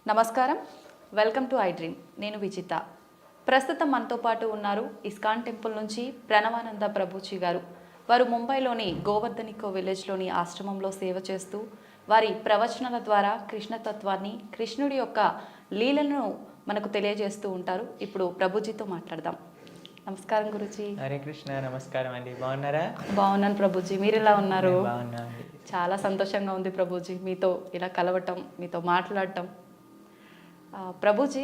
నమస్కారం, welcome to I dream. నేను విజిత. ప్రస్తుతం మనతో పాటు ఉన్నారు ఇస్కాన్ టెంపుల్ నుంచి ప్రణవానంద ప్రభుజీ గారు. వారు ముంబైలోని గోవర్ధనికో విలేజ్లోని ఆశ్రమంలో సేవ చేస్తూ వారి ప్రవచనాల ద్వారా కృష్ణతత్వాన్ని, కృష్ణుడి యొక్క లీలను మనకు తెలియజేస్తూ ఉంటారు. ఇప్పుడు ప్రభుజీతో మాట్లాడదాం. నమస్కారం గురుజీ. హరే కృష్ణ. నమస్కారం అండి. బాగున్నారా? బాగున్నాను ప్రభుజీ, మీరు ఎలా ఉన్నారు? బాగున్నా అండి. చాలా సంతోషంగా ఉంది ప్రభుజీ మీతో ఇలా కలవటం, మీతో మాట్లాడటం. ప్రభుజీ,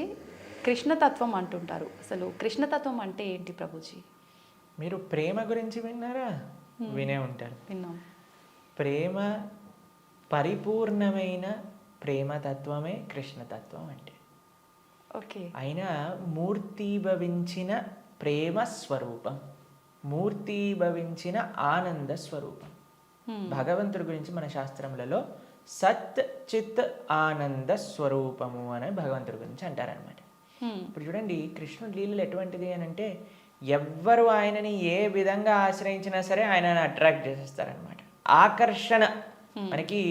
కృష్ణతత్వం అంటుంటారు. అసలు కృష్ణతత్వం అంటే ఏంటి ప్రభుజీ? మీరు ప్రేమ గురించి విన్నారా? వినే ఉంటారు. విన్నాం. ప్రేమ, పరిపూర్ణమైన ప్రేమతత్వమే కృష్ణతత్వం అంటే. ఓకే. అయినా మూర్తీభవించిన ప్రేమ స్వరూపం, మూర్తీభవించిన ఆనంద స్వరూపం. భగవంతుడి గురించి మన శాస్త్రములలో సత్ చిత్ ఆనంద స్వరూపము అని భగవంతుడి గురించి అంటారనమాట. ఇప్పుడు చూడండి, కృష్ణుడి లీలలు ఎటువంటిది అని అంటే, ఎవ్వరు ఆయనని ఏ విధంగా ఆశ్రయించినా సరే ఆయనని అట్రాక్ట్ చేసేస్తారనమాట. ఆకర్షణ మనకి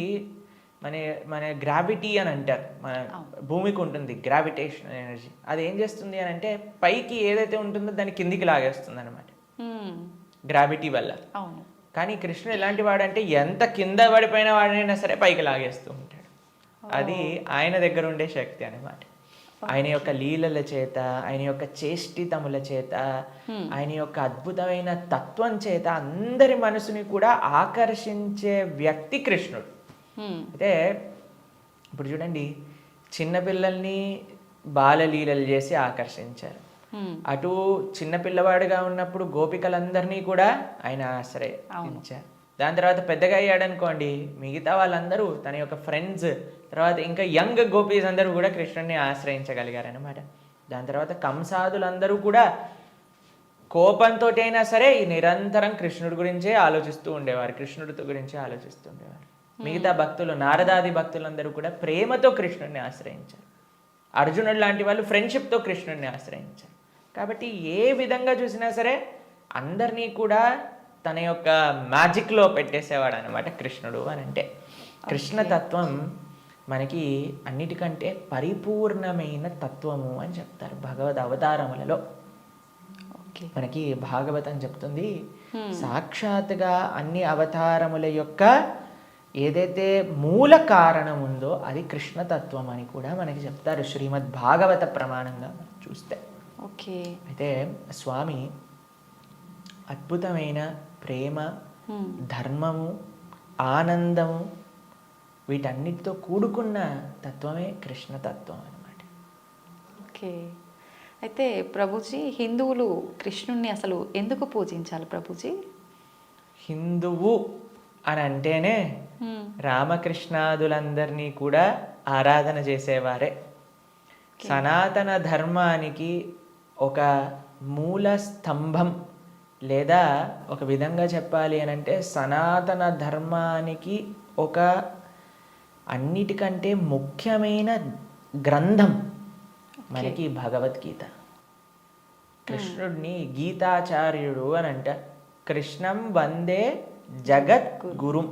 మన మన గ్రావిటీ అని అంటారు. మన భూమికి ఉంటుంది గ్రావిటేషన్ ఎనర్జీ. అది ఏం చేస్తుంది అని అంటే, పైకి ఏదైతే ఉంటుందో దాన్ని కిందికి లాగేస్తుంది అనమాట గ్రావిటీ వల్ల. అవును. కానీ కృష్ణుడు ఎలాంటి వాడంటే, ఎంత కింద పడిపోయిన వాడినైనా సరే పైకి లాగేస్తూ ఉంటాడు. అది ఆయన దగ్గర ఉండే శక్తి అన్నమాట. ఆయన యొక్క లీలల చేత, ఆయన యొక్క చేష్టితముల చేత, ఆయన యొక్క అద్భుతమైన తత్వం చేత అందరి మనసుని కూడా ఆకర్షించే వ్యక్తి కృష్ణుడు. అయితే ఇప్పుడు చూడండి, చిన్నపిల్లల్ని బాలలీలలు చేసి ఆకర్షించారు. అటు చిన్నపిల్లవాడుగా ఉన్నప్పుడు గోపికలందరినీ కూడా ఆయన ఆశ్రయించారు. దాని తర్వాత పెద్దగా అయ్యాడనుకోండి, మిగతా వాళ్ళందరూ తన యొక్క ఫ్రెండ్స్, తర్వాత ఇంకా యంగ్ గోపీస్ అందరూ కూడా కృష్ణుడిని ఆశ్రయించగలిగారనమాట. దాని తర్వాత కంసాదులందరూ కూడా కోపంతో అయినా సరే నిరంతరం కృష్ణుడి గురించే ఆలోచిస్తూ ఉండేవారు, కృష్ణుడితో గురించే ఆలోచిస్తూ ఉండేవారు. మిగతా భక్తులు, నారదాది భక్తులందరూ కూడా ప్రేమతో కృష్ణుడిని ఆశ్రయించారు. అర్జునుడు లాంటి వాళ్ళు ఫ్రెండ్షిప్తో కృష్ణుడిని ఆశ్రయించారు. కాబట్టి ఏ విధంగా చూసినా సరే అందరినీ కూడా తన యొక్క మ్యాజిక్లో పెట్టేసేవాడు అనమాట కృష్ణుడు అని అంటే. కృష్ణతత్వం మనకి అన్నిటికంటే పరిపూర్ణమైన తత్వము అని చెప్తారు భగవద్ అవతారములలో. మనకి భాగవతం చెప్తుంది, సాక్షాత్తుగా అన్ని అవతారముల యొక్క ఏదైతే మూల కారణం ఉందో అది కృష్ణతత్వం అని కూడా మనకి చెప్తారు శ్రీమద్ భాగవత ప్రమాణంగా మనం చూస్తే. ఓకే. అయితే స్వామి అద్భుతమైన ప్రేమ, ధర్మము, ఆనందము వీటన్నిటితో కూడుకున్న తత్వమే కృష్ణతత్వం అన్నమాట. ఓకే. అయితే ప్రభుజీ, హిందువులు కృష్ణుణ్ణి అసలు ఎందుకు పూజించాలి ప్రభుజీ? హిందువు అని అంటేనే రామకృష్ణాదులందరినీ కూడా ఆరాధన చేసేవారే. సనాతన ధర్మానికి ఒక మూల స్తంభం, లేదా ఒక విధంగా చెప్పాలి అని అంటే సనాతన ధర్మానికి ఒక అన్నిటికంటే ముఖ్యమైన గ్రంథం మనకి భగవద్గీత. కృష్ణుడిని గీతాచార్యుడు అని అంట. కృష్ణం వందే జగత్ గురుం.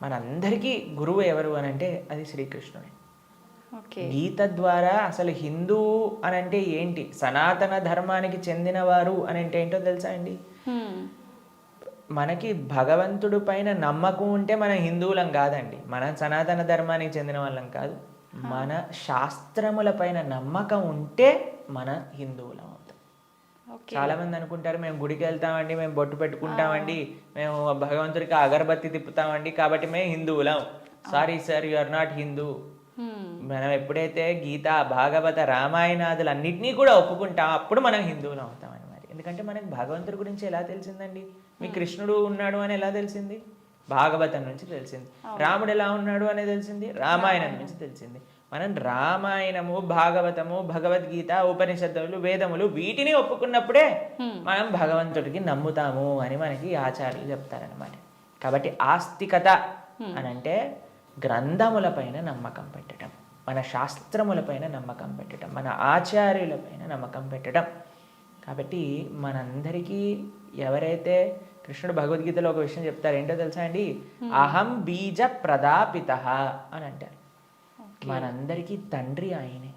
మనందరికీ గురువు ఎవరు అని అంటే అది శ్రీకృష్ణుడే. గీత ద్వారా అసలు హిందూ అని అంటే ఏంటి, సనాతన ధర్మానికి చెందినవారు అని అంటే ఏంటో తెలుసా అండి? మనకి భగవంతుడి పైన నమ్మకం ఉంటే మనం హిందువులం కాదండి, మనం సనాతన ధర్మానికి చెందిన వాళ్ళం కాదు. మన శాస్త్రముల పైన నమ్మకం ఉంటే మన హిందువులం అవుతాం. చాలా మంది అనుకుంటారు, మేము గుడికి వెళ్తామండి, మేము బొట్టు పెట్టుకుంటామండి, మేము భగవంతుడికి అగరబత్తి తిప్పుతామండి కాబట్టి మేము హిందువులం. Sorry sir, you are not Hindu. మనం ఎప్పుడైతే గీత, భాగవత, రామాయణాదులు అన్నిటినీ కూడా ఒప్పుకుంటాం అప్పుడు మనం హిందువులు అవుతాం అన్నమాట. ఎందుకంటే మనకి భగవంతుడి గురించి ఎలా తెలిసిందండి? మీ కృష్ణుడు ఉన్నాడు అని ఎలా తెలిసింది? భాగవతం నుంచి తెలిసింది. రాముడు ఎలా ఉన్నాడు అని తెలిసింది రామాయణం నుంచి తెలిసింది. మనం రామాయణము, భాగవతము, భగవద్గీత, ఉపనిషత్తులు, వేదములు వీటిని ఒప్పుకున్నప్పుడే మనం భగవంతుడికి నమ్ముతాము అని మనకి ఆచార్యులు చెప్తారనమాట. కాబట్టి ఆస్తికత అని అంటే గ్రంథములపైన నమ్మకం పెట్టడం, మన శాస్త్రములపైన నమ్మకం పెట్టడం, మన ఆచార్యులపైన నమ్మకం పెట్టడం. కాబట్టి మనందరికీ ఎవరైతే కృష్ణుడు భగవద్గీతలో ఒక విషయం చెప్తారు, ఏంటో తెలుసా అండి? అహం బీజ ప్రదాపిత అని అంటారు. మనందరికీ తండ్రి ఆయనే.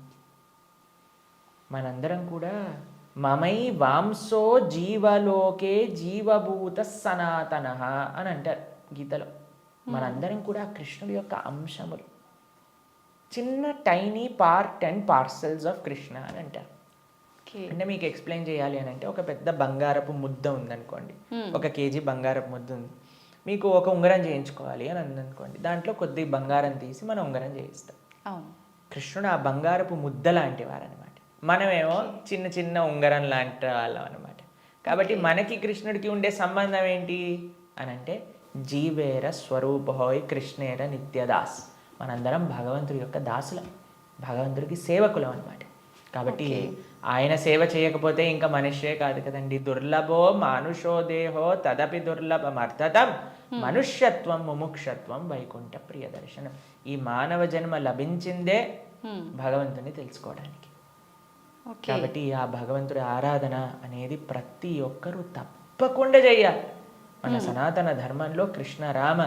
మనందరం కూడా మమై వాంసో జీవలోకే జీవభూత సనాతన అని అంటారు గీతలో. మనందరం కూడా కృష్ణుడి యొక్క అంశములు, చిన్న tiny part and parcels of Krishna అని అంటారు. అంటే మీకు ఎక్స్ప్లెయిన్ చేయాలి అని అంటే, ఒక పెద్ద బంగారపు ముద్ద ఉందనుకోండి, 1 కేజీ బంగారపు ముద్ద ఉంది, మీకు ఒక ఉంగరం చేయించుకోవాలి అని అందనుకోండి, దాంట్లో కొద్ది బంగారం తీసి మనం ఉంగరం చేయిస్తాం. కృష్ణుడు ఆ బంగారపు ముద్ద లాంటి వారనమాట, మనమేమో చిన్న చిన్న ఉంగరం లాంటి వాళ్ళం అనమాట. కాబట్టి మనకి కృష్ణుడికి ఉండే సంబంధం ఏంటి అని అంటే, జీవేర స్వరూపహోయ్ కృష్ణేర నిత్యదాస్. మనందరం భగవంతుడి యొక్క దాసులం, భగవంతుడికి సేవకులం అనమాట. కాబట్టి ఆయన సేవ చేయకపోతే ఇంకా మనిషే కాదు కదండి. దుర్లభో మానుషో దేహో తదపి దుర్లభమర్థతం మనుష్యత్వం ముముక్షత్వం వైకుంఠ ప్రియ దర్శనం. ఈ మానవ జన్మ లభించిందే భగవంతుని తెలుసుకోవడానికి. కాబట్టి ఆ భగవంతుడి ఆరాధన అనేది ప్రతి ఒక్కరూ తప్పకుండా చేయాలి. మన సనాతన ధర్మంలో కృష్ణ రామ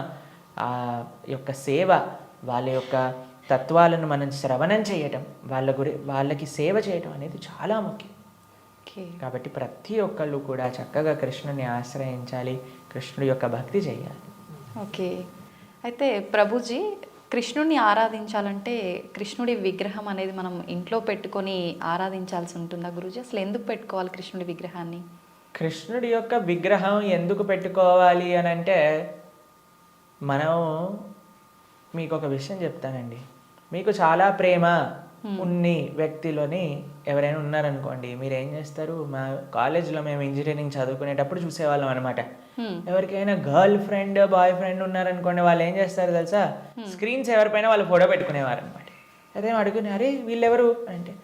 ఆ యొక్క సేవ, వాళ్ళ యొక్క తత్వాలను మనం శ్రవణం చేయటం, వాళ్ళకి సేవ చేయటం అనేది చాలా ముఖ్యం. కాబట్టి ప్రతి ఒక్కళ్ళు కూడా చక్కగా కృష్ణుని ఆశ్రయించాలి, కృష్ణుడి యొక్క భక్తి చేయాలి. ఓకే, అయితే ప్రభుజీ, కృష్ణుడిని ఆరాధించాలంటే కృష్ణుడి విగ్రహం అనేది మనం ఇంట్లో పెట్టుకొని ఆరాధించాల్సి ఉంటుందా గురూజీ? అసలు ఎందుకు పెట్టుకోవాలి కృష్ణుడి విగ్రహాన్ని? కృష్ణుడి యొక్క విగ్రహం ఎందుకు పెట్టుకోవాలి అని అంటే, మనం మీకు ఒక విషయం చెప్తానండి. మీకు చాలా ప్రేమ ఉన్ని వ్యక్తిలోని ఎవరైనా ఉన్నారనుకోండి, మీరు ఏం చేస్తారు? మా కాలేజ్లో మేము ఇంజనీరింగ్ చదువుకునేటప్పుడు చూసేవాళ్ళం అనమాట. ఎవరికైనా గర్ల్ ఫ్రెండ్ బాయ్ ఫ్రెండ్ ఉన్నారనుకోండి, వాళ్ళు ఏం చేస్తారు తెలుసా? స్క్రీన్స్ ఎవరిపైన వాళ్ళు ఫోటో పెట్టుకునేవారు అనమాట. అదేం అడుగుని, అరే వీళ్ళెవరు అంటే,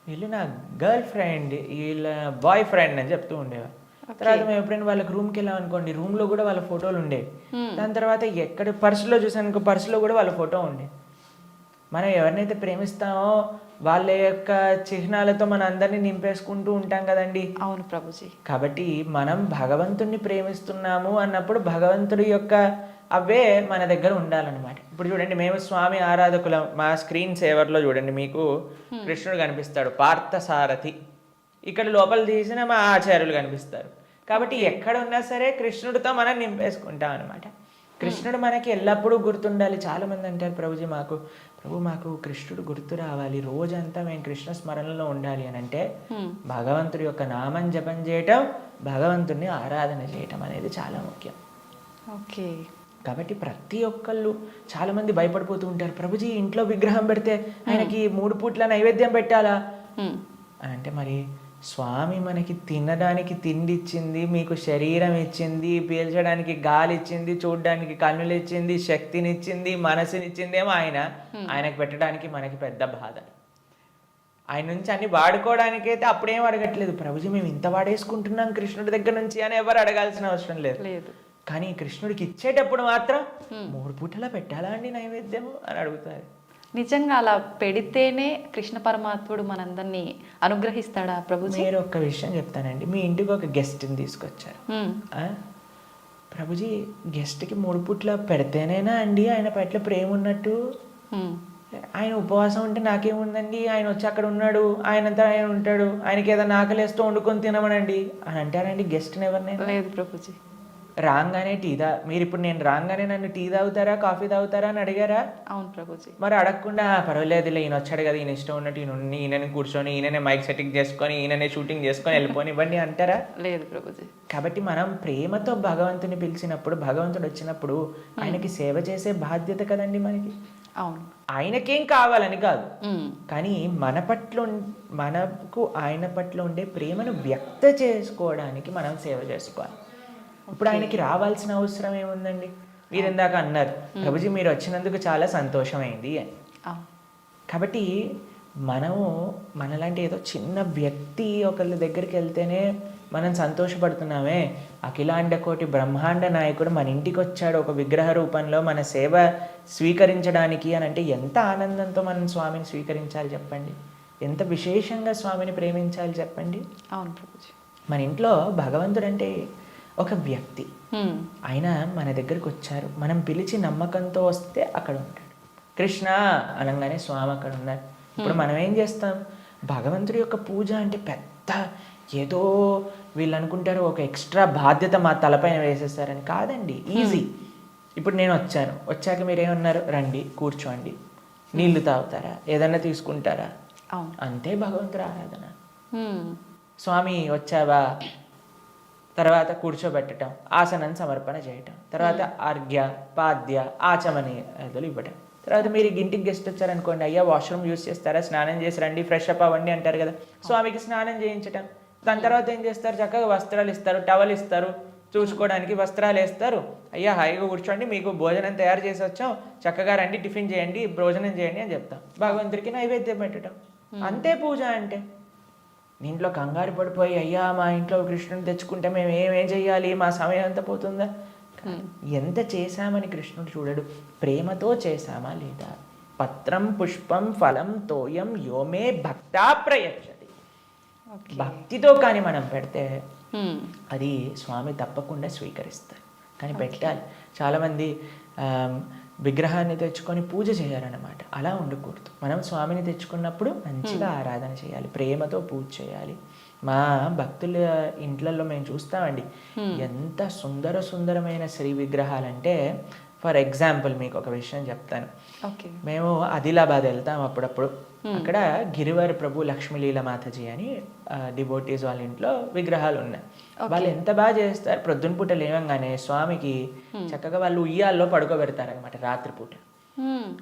వీళ్ళు నా గర్ల్ ఫ్రెండ్, వీళ్ళ బాయ్ ఫ్రెండ్ అని చెప్తూ ఉండేవారు. తర్వాత మేము ఎప్పుడైనా వాళ్ళకి రూమ్కి వెళ్ళాం అనుకోండి, రూమ్లో కూడా వాళ్ళ ఫోటోలు ఉండేవి. దాని తర్వాత ఎక్కడ పర్సులో చూసాను, పర్సులో కూడా వాళ్ళ ఫోటో ఉండే. మనం ఎవరినైతే ప్రేమిస్తామో వాళ్ళ యొక్క చిహ్నాలతో మన అందరినీ నింపేసుకుంటూ ఉంటాం కదండి. అవును ప్రభుజీ. కాబట్టి మనం భగవంతుడిని ప్రేమిస్తున్నాము అన్నప్పుడు భగవంతుడి యొక్క అవే మన దగ్గర ఉండాలన్నమాట. ఇప్పుడు చూడండి, మేము స్వామి ఆరాధకులం. మా స్క్రీన్ సేవర్లో చూడండి, మీకు కృష్ణుడు కనిపిస్తాడు, పార్థసారథి. ఇక్కడ లోపల తీసిన మా ఆచార్యులు కనిపిస్తారు. కాబట్టి ఎక్కడ ఉన్నా సరే కృష్ణుడితో మనం నింపేసుకుంటాం అనమాట. కృష్ణుడు మనకి ఎల్లప్పుడూ గుర్తుండాలి. చాలామంది అంటారు, ప్రభుజీ మాకు కృష్ణుడు గుర్తు రావాలి, రోజంతా మేము కృష్ణ స్మరణలో ఉండాలి అని అంటే, భగవంతుడి యొక్క నామం జపం చేయటం, భగవంతుడిని ఆరాధన చేయటం అనేది చాలా ముఖ్యం. ఓకే. కాబట్టి ప్రతి ఒక్కళ్ళు చాలామంది భయపడిపోతూ ఉంటారు, ప్రభుజీ ఇంట్లో విగ్రహం పెడితే ఆయనకి 3 పూట్ల నైవేద్యం పెట్టాలా అని అంటే, మరి స్వామి మనకి తినడానికి తిండి ఇచ్చింది, మీకు శరీరం ఇచ్చింది, పీల్చడానికి గాలి ఇచ్చింది, చూడడానికి కన్నులు ఇచ్చింది, శక్తినిచ్చింది, మనసునిచ్చిందేమో ఆయనకు పెట్టడానికి మనకి పెద్ద బాధ. ఆయన నుంచి అన్ని వాడుకోవడానికైతే అప్పుడేం అడగట్లేదు, ప్రభుజీ మేము ఇంత వాడేసుకుంటున్నాం కృష్ణుడి దగ్గర నుంచి అని ఎవరు అడగాల్సిన అవసరం లేదు. కానీ కృష్ణుడికి ఇచ్చేటప్పుడు మాత్రం 3 పూటలా పెట్టాలా అండి నైవేద్యము అని అడుగుతారు. నిజంగా అలా పెడితేనే కృష్ణ పరమాత్ముడు మనందరినీ అనుగ్రహిస్తాడా ప్రభుజీ? మీరు ఒక్క విషయం చెప్తానండి. మీ ఇంటికి ఒక గెస్ట్ని తీసుకొచ్చారు, ప్రభుజీ గెస్ట్కి 3 పూట్ల పెడితేనేనా అండి ఆయన పట్ల ప్రేమ ఉన్నట్టు? ఆయన ఉపవాసం ఉంటే నాకేముందండి, ఆయన వచ్చి అక్కడ ఉన్నాడు, ఆయనంతా ఆయన ఉంటాడు, ఆయనకి ఏదైనా ఆకలేస్తూ వండుకొని తినమనండి అని అంటారండి గెస్ట్ని ఎవరినైనా? లేదు ప్రభుజీ. రాగానే మీరు ఇప్పుడు నేను రాగానే నన్ను టీ తాగుతారా కాఫీ తాగుతారా అని అడిగారా? అవును ప్రభుజీ. మరి అడగకుండా పర్వాలేదులే ఈయన వచ్చాడు కదా, ఈయన ఇష్టం ఉన్నట్టు ఈయనని కూర్చొని, ఈయననే మైక్ సెట్టింగ్ చేసుకొని, ఈయననే షూటింగ్ చేసుకొని వెళ్ళిపోని ఇవ్వండి అంటారా? లేదు ప్రభుజీ. కాబట్టి మనం ప్రేమతో భగవంతుని పిలిచినప్పుడు, భగవంతుడు వచ్చినప్పుడు ఆయనకి సేవ చేసే బాధ్యత కదండి మనకి. అవును. ఆయనకేం కావాలని కాదు, కానీ మనకు ఆయన పట్ల ఉండే ప్రేమను వ్యక్త చేసుకోవడానికి మనం సేవ చేసుకోవాలి. ఇప్పుడు ఆయనకి రావాల్సిన అవసరం ఏముందండి? మీరు ఇందాక అన్నారు, ప్రభుజీ మీరు వచ్చినందుకు చాలా సంతోషమైంది అని. కాబట్టి మనము మనలాంటి ఏదో చిన్న వ్యక్తి ఒకళ్ళ దగ్గరికి వెళ్తేనే మనం సంతోషపడుతున్నామే, అఖిలాండ కోటి బ్రహ్మాండ నాయకుడు మన ఇంటికి వచ్చాడు ఒక విగ్రహ రూపంలో మన సేవ స్వీకరించడానికి అని అంటే, ఎంత ఆనందంతో మనం స్వామిని స్వీకరించాలి చెప్పండి, ఎంత విశేషంగా స్వామిని ప్రేమించాలి చెప్పండి. అవును ప్రభుజీ. మన ఇంట్లో భగవంతుడు అంటే ఒక వ్యక్తి, ఆయన మన దగ్గరికి వచ్చారు, మనం పిలిచి నమ్మకంతో వస్తే అక్కడ ఉంటాడు. కృష్ణ అనగానే స్వామి అక్కడ ఉన్నారు. ఇప్పుడు మనం ఏం చేస్తాం, భగవంతుడి యొక్క పూజ అంటే పెద్ద ఏదో వీళ్ళు అనుకుంటారు ఒక ఎక్స్ట్రా బాధ్యత మా తలపైన వేసేస్తారని. కాదండి, ఈజీ. ఇప్పుడు నేను వచ్చాక మీరేమన్నారు, రండి కూర్చోండి, నీళ్లు తాగుతారా, ఏదన్నా తీసుకుంటారా, అంతే భగవంతుడి ఆరాధన. స్వామి వచ్చావా, తర్వాత కూర్చోబెట్టడం, ఆసనం సమర్పణ చేయటం, తర్వాత అర్ఘ్య పాద్య ఆచమనీయాదులు ఇవ్వటం. తర్వాత మీరు ఇంటికి గెస్ట్ వచ్చారనుకోండి, అయ్యా వాష్రూమ్ యూజ్ చేస్తారా, స్నానం చేసి రండి, ఫ్రెష్ అప్ అవ్వండి అంటారు కదా, స్వామికి స్నానం చేయించటం. దాని తర్వాత ఏం చేస్తారు, చక్కగా వస్త్రాలు ఇస్తారు, టవల్ ఇస్తారు, చూసుకోవడానికి వస్త్రాలు వేస్తారు. అయ్యా హాయిగా కూర్చోండి, మీకు భోజనం తయారు చేసి వచ్చాం, చక్కగా రండి, టిఫిన్ చేయండి, భోజనం చేయండి అని చెప్తాం. భగవంతుడికి నైవేద్యం పెట్టడం, అంతే పూజ అంటే. దీంట్లో కంగారు పడిపోయి అయ్యా మా ఇంట్లో కృష్ణుని తెచ్చుకుంటే మేము ఏమేం చెయ్యాలి, మా సమయం అంతా పోతుందా. ఎంత చేశామని కృష్ణుడు చూడడు, ప్రేమతో చేశామా లేదా. పత్రం పుష్పం ఫలం తోయం యోమే భక్తా ప్రయచ్చతి. భక్తితో కానీ మనం పెడితే అది స్వామి తప్పకుండా స్వీకరిస్తారు. కానీ పెట్టాలి. చాలామంది విగ్రహాన్ని తెచ్చుకొని పూజ చేయాలన్నమాట. అలా ఉండకూడదు. మనం స్వామిని తెచ్చుకున్నప్పుడు మంచిగా ఆరాధన చేయాలి, ప్రేమతో పూజ చేయాలి. మా భక్తుల ఇంట్లలో మేము చూస్తామండి, ఎంత సుందరమైన శ్రీ విగ్రహాలంటే. ఫర్ ఎగ్జాంపుల్ మీకు ఒక విషయం చెప్తాను. మేము ఆదిలాబాద్ వెళ్తాం అప్పుడప్పుడు. అక్కడ గిరివర్ ప్రభు లక్ష్మీలీల మాతాజీ అని డివోటీస్ వాళ్ళ ఇంట్లో విగ్రహాలు ఉన్నాయి. వాళ్ళు ఎంత బాగా చేస్తారు, ప్రొద్దున పూట లేవంగానే స్వామికి చక్కగా వాళ్ళు ఉయ్యాల్లో పడుకోబెడతారు అనమాట రాత్రిపూట.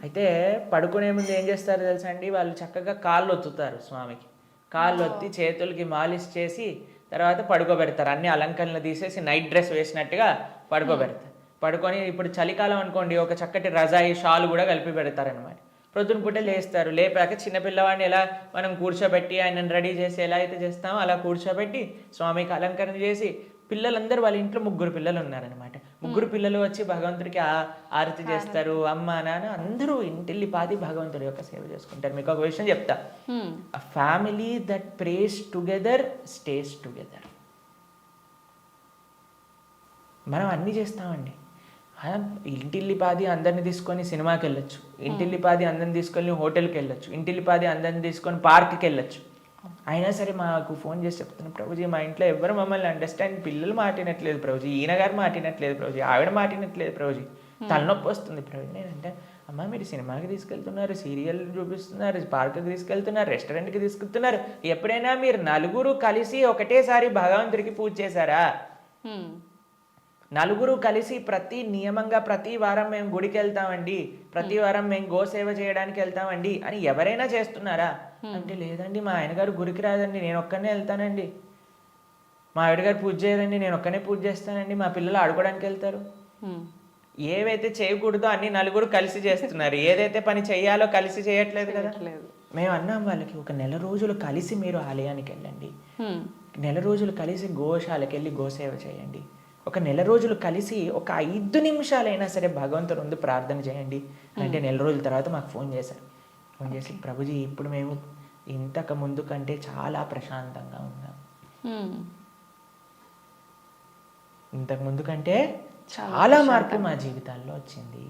అయితే పడుకునే ముందు ఏం చేస్తారు తెలుసా అండి, వాళ్ళు చక్కగా కాళ్ళు ఒత్తుతారు స్వామికి. కాళ్ళు ఒత్తి చేతులకి మాలిష్ చేసి తర్వాత పడుకోబెడతారు. అన్ని అలంకరణలు తీసేసి నైట్ డ్రెస్ వేసినట్టుగా పడుకోబెడతారు. పడుకొని ఇప్పుడు చలికాలం అనుకోండి, ఒక చక్కటి రజాయి షాలు కూడా కలిపి పెడతారనమాట. ప్రొద్దున పూట లేస్తారు. లేపాక చిన్నపిల్లవాడిని ఎలా మనం కూర్చోబెట్టి ఆయనను రెడీ చేసి ఎలా అయితే చేస్తామో అలా కూర్చోబెట్టి స్వామికి అలంకరణ చేసి, పిల్లలందరూ వాళ్ళ ఇంట్లో 3 పిల్లలు ఉన్నారనమాట. 3 పిల్లలు వచ్చి భగవంతుడికి ఆరతి చేస్తారు. అమ్మ నాన్న అందరూ ఇంటిల్లి పాది భగవంతుడి యొక్క సేవ చేసుకుంటారు. మీకు ఒక విషయం చెప్తా, a family that praise together stays together. మనం అన్నీ చేస్తామండి. ఇంటిల్లిపాది అందరిని తీసుకొని సినిమాకి వెళ్ళొచ్చు, ఇంటిల్లిపాది అందరిని తీసుకొని హోటల్కి వెళ్ళొచ్చు, ఇంటిల్లిపాది అందరిని తీసుకొని పార్క్కి వెళ్ళొచ్చు. అయినా సరే మాకు ఫోన్ చేసి చెప్తున్నాను, ప్రభుజీ మా ఇంట్లో ఎవరు మమ్మల్ని అండర్స్టాండ్, పిల్లలు మాటినట్లేదు ప్రభుజీ, ఈయన గారు మాటినట్లేదు ప్రభుజీ, ఆవిడ మాటినట్లేదు ప్రభుజీ, తలనొప్పి వస్తుంది ప్రభుజీ. నేనంటే అమ్మ మీరు సినిమాకి తీసుకెళ్తున్నారు, సీరియల్ చూపిస్తున్నారు, పార్క్కి తీసుకెళ్తున్నారు, రెస్టారెంట్కి తీసుకెళ్తున్నారు, ఎప్పుడైనా మీరు నలుగురు కలిసి ఒకటేసారి భగవంతుడికి పూజ చేశారా? నలుగురు కలిసి నియమంగా ప్రతి వారం మేము గుడికి వెళ్తామండి, ప్రతి వారం మేము గోసేవ చేయడానికి వెళ్తామండి అని ఎవరైనా చేస్తున్నారా అంటే, లేదండి మా ఆయన గారు గుడికి రాదండి, నేను ఒక్కనే వెళ్తానండి, మా ఆవిడ గారు పూజ చేయరండి, నేను ఒక్కనే పూజ చేస్తానండి, మా పిల్లలు ఆడుకోవడానికి వెళ్తారు. ఏవైతే చేయకూడదో అన్ని నలుగురు కలిసి చేస్తున్నారు, ఏదైతే పని చెయ్యాలో కలిసి చేయట్లేదు కదా. మేము అన్నాం వాళ్ళకి, ఒక నెల రోజులు కలిసి మీరు ఆలయానికి వెళ్ళండి, నెల రోజులు కలిసి గోశాలకు వెళ్ళి గోసేవ చేయండి, ఒక నెల రోజులు కలిసి ఒక 5 నిమిషాలైనా సరే భగవంతుడు ముందు ప్రార్థన చేయండి అంటే, నెల రోజుల తర్వాత మాకు ఫోన్ చేశారు. ఫోన్ చేసి ప్రభుజీ ఇప్పుడు మేము ఇంతకు ముందు కంటే చాలా ప్రశాంతంగా ఉన్నాం, ఇంతకు ముందు కంటే చాలా మార్పు మా జీవితాల్లో వచ్చింది.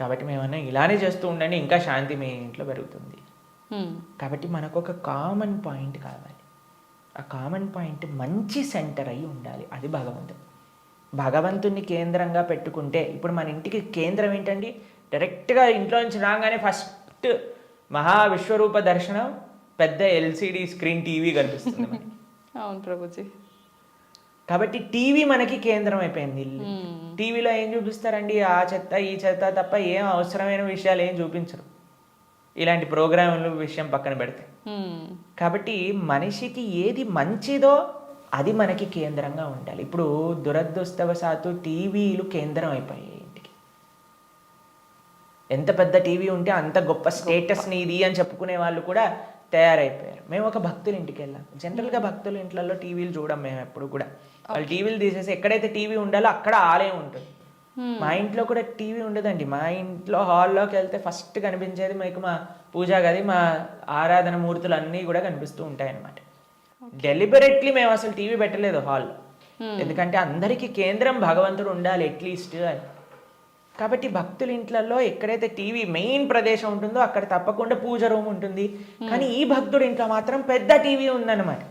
కాబట్టి మేమన్నా ఇలానే చేస్తూ ఉండండి, ఇంకా శాంతి మీ ఇంట్లో పెరుగుతుంది. కాబట్టి మనకు ఒక కామన్ పాయింట్ కావాలి. ఆ కామన్ పాయింట్ మంచి సెంటర్ అయి ఉండాలి, అది భగవంతుడు. భగవంతుని కేంద్రంగా పెట్టుకుంటే, ఇప్పుడు మన ఇంటికి కేంద్రం ఏంటండి, డైరెక్ట్గా ఇంట్లో నుంచి రాగానే ఫస్ట్ మహావిశ్వరూప దర్శనం, పెద్ద ఎల్సిడి స్క్రీన్ టీవీ కనిపిస్తుంది మనకి. అవును ప్రభుజీ. కాబట్టి టీవీ మనకి కేంద్రం అయిపోయింది. టీవీలో ఏం చూపిస్తారండి, ఆ చెత్త ఈ చెత్త తప్ప ఏం అవసరమైన విషయాలు ఏం చూపించరు, ఇలాంటి ప్రోగ్రాముల విషయం పక్కన పెడితే. కాబట్టి మనిషికి ఏది మంచిదో అది మనకి కేంద్రంగా ఉండాలి. ఇప్పుడు దురదృష్టవశాత్తు టీవీలు కేంద్రం అయిపోయాయి ఇంటికి. ఎంత పెద్ద టీవీ ఉంటే అంత గొప్ప స్టేటస్ నీది అని చెప్పుకునే వాళ్ళు కూడా తయారైపోయారు. మేము ఒక భక్తుల ఇంటికి వెళ్ళాం. జనరల్గా భక్తుల ఇంట్లలో టీవీలు చూడం మేము ఎప్పుడు కూడా. వాళ్ళు టీవీలు తీసేసి ఎక్కడైతే టీవీ ఉండాలో అక్కడ ఆలయం ఉంటుంది. మా ఇంట్లో కూడా టీవీ ఉండదండి. మా ఇంట్లో హాల్లోకి వెళ్తే ఫస్ట్ కనిపించేది మీకు మా పూజా గది, మా ఆరాధన మూర్తులు అన్నీ కూడా కనిపిస్తూ ఉంటాయి అన్నమాట. డెలిబరెట్లీ మేము అసలు టీవీ పెట్టలేదు హాల్లో, ఎందుకంటే అందరికీ కేంద్రం భగవంతుడు ఉండాలి అట్లీస్ట్ అని. కాబట్టి భక్తుల ఇంట్లలో ఎక్కడైతే టీవీ మెయిన్ ప్రదేశం ఉంటుందో అక్కడ తప్పకుండా పూజ రూమ్ ఉంటుంది. కానీ ఈ భక్తుడి ఇంట్లో మాత్రం పెద్ద టీవీ ఉందన్నమాట.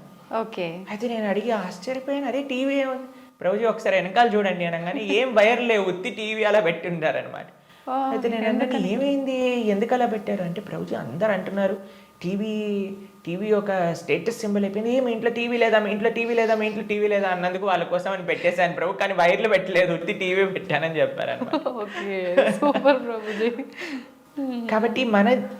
ఓకే. అయితే నేను అడిగి ఆశ్చర్యపోయాను, అదే టీవీ ఏముంది ప్రభుజీ ఒకసారి వెనకాల చూడండి అనగానే ఏం వైర్ లేవు, ఉత్తి టీవీ అలా పెట్టి ఉంటారనమాట. అయితే నేను అన్నాను ఏమైంది, ఎందుకు అలా పెట్టారు అంటే ప్రభుజీ అందరు అంటున్నారు టీవీ ఒక స్టేటస్ సింబల్ అయిపోయింది, మీ ఇంట్లో టీవీ లేదా, మీ ఇంట్లో టీవీ లేదా, మీ ఇంట్లో టీవీ లేదా అన్నందుకు వాళ్ళ కోసం అని పెట్టేశాను ప్రభు, కానీ వైర్లు పెట్టలేదు, ఉత్తి టీవీ పెట్టానని చెప్పారనమాట. Okay, super Prabhuji. కాబట్టి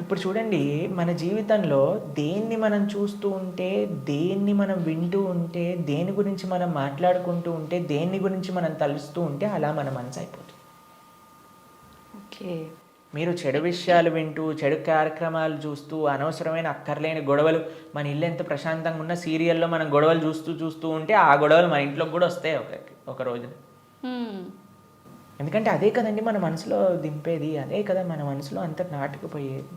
ఇప్పుడు చూడండి, మన జీవితంలో దేన్ని మనం చూస్తూ ఉంటే, దేన్ని మనం వింటూ ఉంటే, దేని గురించి మనం మాట్లాడుకుంటూ ఉంటే, దేన్ని గురించి మనం తలుస్తూ ఉంటే అలా మన మనసు అయిపోతుంది. ఓకే. మీరు చెడు విషయాలు వింటూ, చెడు కార్యక్రమాలు చూస్తూ, అనవసరమైన అక్కర్లేని గొడవలు, మన ఇల్లు ఎంత ప్రశాంతంగా ఉన్న సీరియల్లో మనం గొడవలు చూస్తూ ఉంటే ఆ గొడవలు మన ఇంట్లోకి కూడా వస్తాయి ఒక రోజున. ఎందుకంటే అదే కదండి మన మనసులో దింపేది, అదే కదా మన మనసులో అంత నాటుకుపోయేది.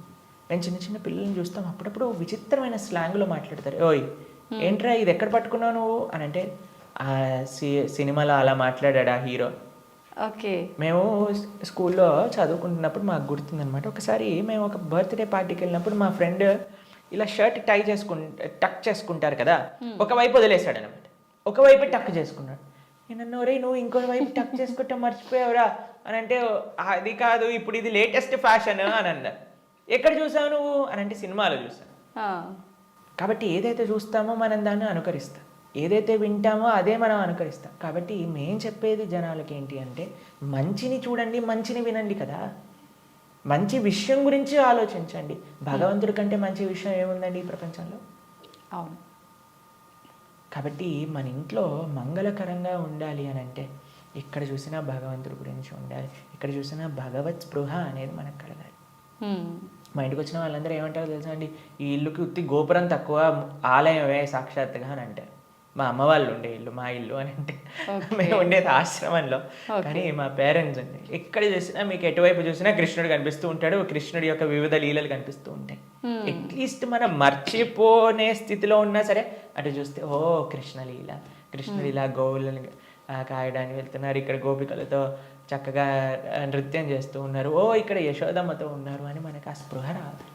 నేను చిన్న చిన్న పిల్లల్ని చూస్తాం, అప్పుడప్పుడు విచిత్రమైన స్లాంగ్లో మాట్లాడతారు. ఓయ్ ఏంట్రా ఇది ఎక్కడ పట్టుకున్నావు నువ్వు అని అంటే, ఆ సినిమాలో అలా మాట్లాడా హీరో. ఓకే. మేము స్కూల్లో చదువుకుంటున్నప్పుడు మాకు గుర్తుందనమాట, ఒకసారి మేము ఒక బర్త్డే పార్టీకి వెళ్ళినప్పుడు మా ఫ్రెండ్ ఇలా షర్ట్ టక్ చేసుకుంటారు కదా, ఒకవైపు వదిలేశాడు అనమాట, ఒకవైపు టక్ చేసుకున్నాడు. నేను రే నువ్వు ఇంకో వైపు టక్ చేసుకుంటా మర్చిపోయావురా అని అంటే, అది కాదు ఇప్పుడు ఇది లేటెస్ట్ ఫ్యాషన్ అని అన్నారు. ఎక్కడ చూసావు నువ్వు అని అంటే, సినిమాలో చూసాను. కాబట్టి ఏదైతే చూస్తామో మనం దాన్ని అనుకరిస్తాం, ఏదైతే వింటామో అదే మనం అనుకరిస్తాం. కాబట్టి మేం చెప్పేది జనాలకి ఏంటి అంటే, మంచిని చూడండి, మంచిని వినండి కదా, మంచి విషయం గురించి ఆలోచించండి. భగవంతుడి కంటే మంచి విషయం ఏముందండి ఈ ప్రపంచంలో? అవును. కాబట్టి మన ఇంట్లో మంగళకరంగా ఉండాలి అని అంటే, ఎక్కడ చూసినా భగవంతుడి గురించి ఉండాలి, ఇక్కడ చూసినా భగవత్ స్పృహ అనేది మనకు కలగాలి. మా ఇంటికి వచ్చిన వాళ్ళందరూ ఏమంటారో తెలుసా అండి, ఈ ఇల్లుకి ఉత్తి గోపురం తక్కువ, ఆలయమే సాక్షాత్తుగా అని అంటారు. మా అమ్మ వాళ్ళు ఉండే ఇల్లు మా ఇల్లు అని అంటే, మేము ఉండేది ఆశ్రమంలో. కానీ మా పేరెంట్స్ అండి, ఎక్కడ చూసినా మీకు ఎటువైపు చూసినా కృష్ణుడు కనిపిస్తూ ఉంటాడు, కృష్ణుడి యొక్క వివిధ లీలలు కనిపిస్తూ ఉంటాయి. అట్లీస్ట్ మనం మర్చిపోనే స్థితిలో ఉన్నా సరే అటు చూస్తే, ఓ కృష్ణలీల, కృష్ణుడు ఇలా గోవులను కాయడానికి వెళ్తున్నారు, ఇక్కడ గోపికలతో చక్కగా నృత్యం చేస్తూ ఉన్నారు, ఓ ఇక్కడ యశోదమ్మతో ఉన్నారు అని మనకు ఆ స్పృహ రాదు.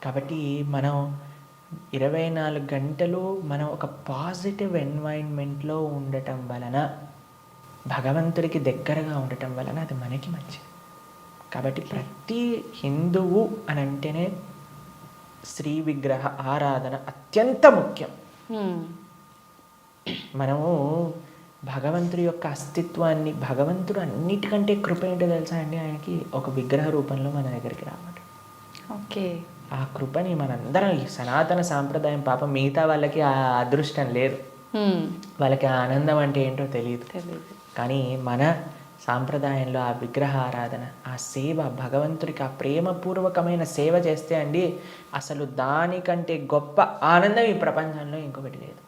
కాబట్టి మనం 24 గంటలు మనం ఒక పాజిటివ్ ఎన్వైరన్మెంట్లో ఉండటం వలన, భగవంతుడికి దగ్గరగా ఉండటం వలన అది మనకి మంచిది. కాబట్టి ప్రతి హిందువు అని అంటేనే శ్రీ విగ్రహ ఆరాధన అత్యంత ముఖ్యం. మనము భగవంతుడి యొక్క అస్తిత్వాన్ని, భగవంతుడు అన్నిటికంటే కృప ఏంటో తెలుసా అండి, ఆయనకి ఒక విగ్రహ రూపంలో మన దగ్గరికి రావడం. ఓకే. ఆ కృపని మనందరం, ఈ సనాతన సాంప్రదాయం పాపం మిగతా వాళ్ళకి ఆ అదృష్టం లేదు, వాళ్ళకి ఆ ఆనందం అంటే ఏంటో తెలియదు. కానీ మన సాంప్రదాయంలో ఆ విగ్రహ ఆరాధన, ఆ సేవ, భగవంతుడికి ఆ ప్రేమపూర్వకమైన సేవ చేస్తే అండి, అసలు దానికంటే గొప్ప ఆనందం ఈ ప్రపంచంలో ఇంకొకటి లేదు.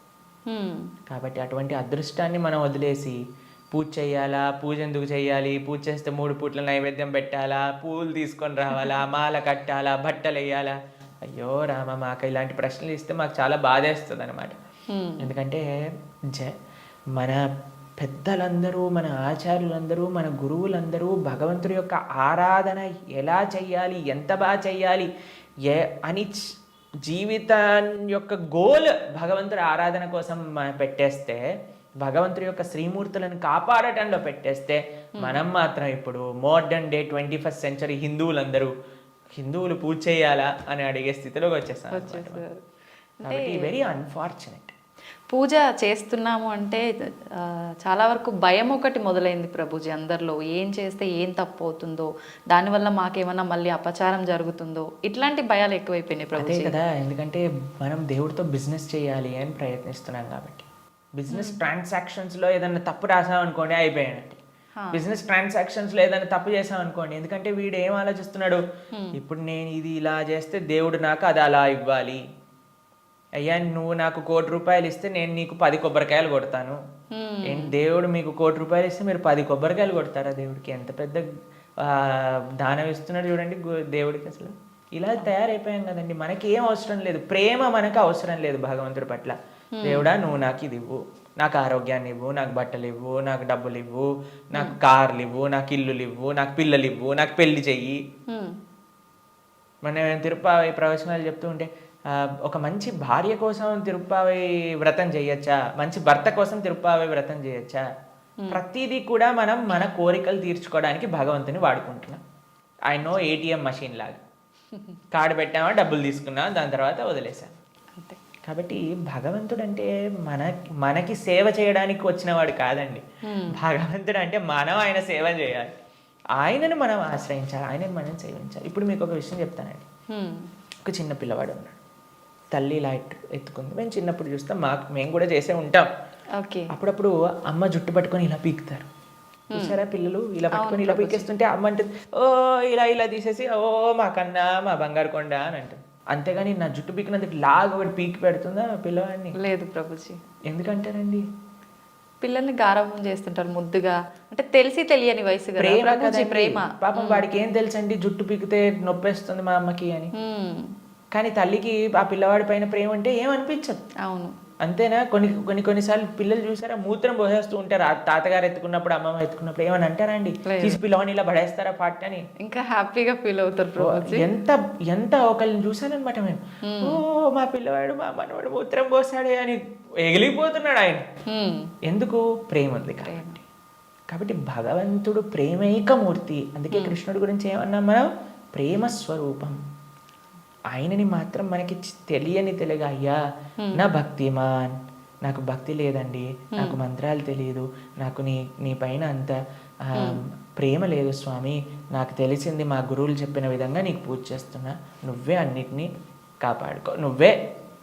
కాబట్టి అటువంటి అదృష్టాన్ని మనం వదిలేసి పూజ చేయాలా, పూజ ఎందుకు చేయాలి, పూజ చేస్తే 3 పూట్ల నైవేద్యం పెట్టాలా, పూలు తీసుకొని రావాలా, మాల కట్టాలా, బట్టలు వేయాలా, అయ్యో రామ, మాకు ఇలాంటి ప్రశ్నలు ఇస్తే మాకు చాలా బాధేస్తుంది అనమాట. ఎందుకంటే మన పెద్దలందరూ, మన ఆచార్యులందరూ, మన గురువులందరూ భగవంతుడి యొక్క ఆరాధన ఎలా చెయ్యాలి, ఎంత బాగా చెయ్యాలి అని జీవితం యొక్క గోల్ భగవంతుడి ఆరాధన కోసం పెట్టేస్తే, భగవంతుడి యొక్క శ్రీమూర్తులను కాపాడటంలో పెట్టేస్తే, మనం మాత్రం ఇప్పుడు మోడర్న్ డే 21st సెంచరీ హిందువులు పూజ చేయాలా అని అడిగే స్థితిలోకి వచ్చేస్తాం. కాబట్టి వెరీ అన్ఫార్చునేట్. పూజ చేస్తున్నాము అంటే చాలా వరకు భయం ఒకటి మొదలైంది ప్రభుజీ అందరిలో, ఏం చేస్తే ఏం తప్పు అవుతుందో, దానివల్ల మాకేమన్నా మళ్ళీ అపచారం జరుగుతుందో, ఇట్లాంటి భయాలు ఎక్కువైపోయినాయి ప్రభుజీ. అదే కదా, ఎందుకంటే మనం దేవుడితో బిజినెస్ చేయాలి అని ప్రయత్నిస్తున్నాం కాబట్టి. బిజినెస్ ట్రాన్సాక్షన్స్లో ఏదైనా తప్పు రాసాం అనుకోండి, అయిపోయానంటే. బిజినెస్ ట్రాన్సాక్షన్స్లో ఏదైనా తప్పు చేసాం అనుకోండి, ఎందుకంటే వీడు ఏం ఆలోచిస్తున్నాడు, ఇప్పుడు నేను ఇది ఇలా చేస్తే దేవుడు నాకు అది అలా ఇవ్వాలి, అయ్యా నువ్వు నాకు 1 కోటి రూపాయలు ఇస్తే నేను నీకు 10 కొబ్బరికాయలు కొడతాను. ఏంటి, దేవుడు మీకు 1 కోటి రూపాయలు ఇస్తే మీరు 10 కొబ్బరికాయలు కొడతారా దేవుడికి? ఎంత పెద్ద దానం ఇస్తున్నాడు చూడండి దేవుడికి. అసలు ఇలా తయారైపోయాం కదండి. మనకి ఏం అవసరం లేదు, ప్రేమ మనకు అవసరం లేదు భగవంతుడి పట్ల. దేవుడా నువ్వు నాకు ఇది ఇవ్వు, నాకు ఆరోగ్యాన్ని ఇవ్వు, నాకు బట్టలు ఇవ్వు, నాకు డబ్బులు ఇవ్వు, నాకు కార్లు ఇవ్వు, నాకు ఇల్లులు ఇవ్వు, నాకు పిల్లలు ఇవ్వు, నాకు పెళ్లి చెయ్యి. మన తిరుప్పావై ప్రవచనాలు చెప్తూ ఉంటే ఒక మంచి భార్య కోసం తిరుప్పావై వ్రతం చేయొచ్చా, మంచి భర్త కోసం తిరుప్పావై వ్రతం చేయొచ్చా? ప్రతిదీ కూడా మనం మన కోరికలు తీర్చుకోవడానికి భగవంతుని వాడుకుంటున్నాం. ఐ నో ఏటీఎం మషిన్ లాగా కార్డు పెట్టామా, డబ్బులు తీసుకున్నా, దాని తర్వాత వదిలేసాం. అంతే. కాబట్టి భగవంతుడు అంటే మనకి సేవ చేయడానికి వచ్చినవాడు కాదండి. భగవంతుడు అంటే మనం ఆయన సేవ చేయాలి, ఆయనను మనం ఆశ్రయించాలి, ఆయనను మనం సేవించాలి. ఇప్పుడు మీకు ఒక విషయం చెప్తానండి. ఒక చిన్న పిల్లవాడు ఉన్నాడు, తల్లి ఇలా ఎత్తుకుంది. మేము చిన్నప్పుడు చూస్తాం, మేము కూడా చేసే ఉంటాం. అప్పుడప్పుడు అమ్మ జుట్టు పట్టుకొని ఇలా పీకుతారు, చూసారా? పిల్లలు ఇలా పట్టుకొని ఇలా పీకేస్తుంటే అమ్మ అంటుంది, ఓ ఇలా ఇలా తీసేసి, ఓ మా కన్నా, మా బంగారు కొండ అని అంటుంది. అంతేగాని నా జుట్టు పీకినందుకు లాగా ఒకటి పీకి పెడుతుందా పిల్లవాడిని? లేదు ప్రభుజీ. ఎందుకంటారండి? పిల్లల్ని గారాబం చేస్తుంటారు ముద్దుగా, అంటే తెలిసి తెలియని వయసు కదా. ప్రేమ ప్రభుజీ, ప్రేమ. పాపం వాడికి ఏం తెలుసండి జుట్టు పీకితే నొప్పేస్తుంది మా అమ్మకి అని. కానీ తల్లికి ఆ పిల్లవాడి పైన ప్రేమ అంటే ఏమనిపించదు. అవును, అంతేనా? కొన్నిసార్లు పిల్లలు చూసారా, మూత్రం పోసేస్తూ ఉంటారు. ఆ తాతగారు ఎత్తుకున్నప్పుడు, అమ్మమ్మ ఎత్తుకున్నప్పుడు ఏమని అంటారా అండి? తీసి పిల్లవాడిని ఇలా పడేస్తారా పాట అని? ఇంకా హ్యాపీగా ఫీల్ అవుతారు ప్రభుజీ. ఎంత ఒకళ్ళని చూసానమాట మేము, ఓ మా పిల్లవాడు, మా మనవాడు మూత్రం పోసాడే అని ఎగిలిపోతున్నాడు ఆయన. ఎందుకు? ప్రేమ ఉంది కాబట్టి భగవంతుడు ప్రేమైకమూర్తి. అందుకే కృష్ణుడి గురించి ఏమన్నాం మనం? ప్రేమ స్వరూపం. ఆయనని మాత్రం మనకి తెలియగా, అయ్యా నా భక్తిమాన్, నాకు భక్తి లేదండి, నాకు మంత్రాలు తెలియదు, నాకు నీ పైన అంత ప్రేమ లేదు స్వామి, నాకు తెలిసింది మా గురువులు చెప్పిన విధంగా నీకు పూజ చేస్తున్నా, నువ్వే అన్నిటినీ కాపాడుకో, నువ్వే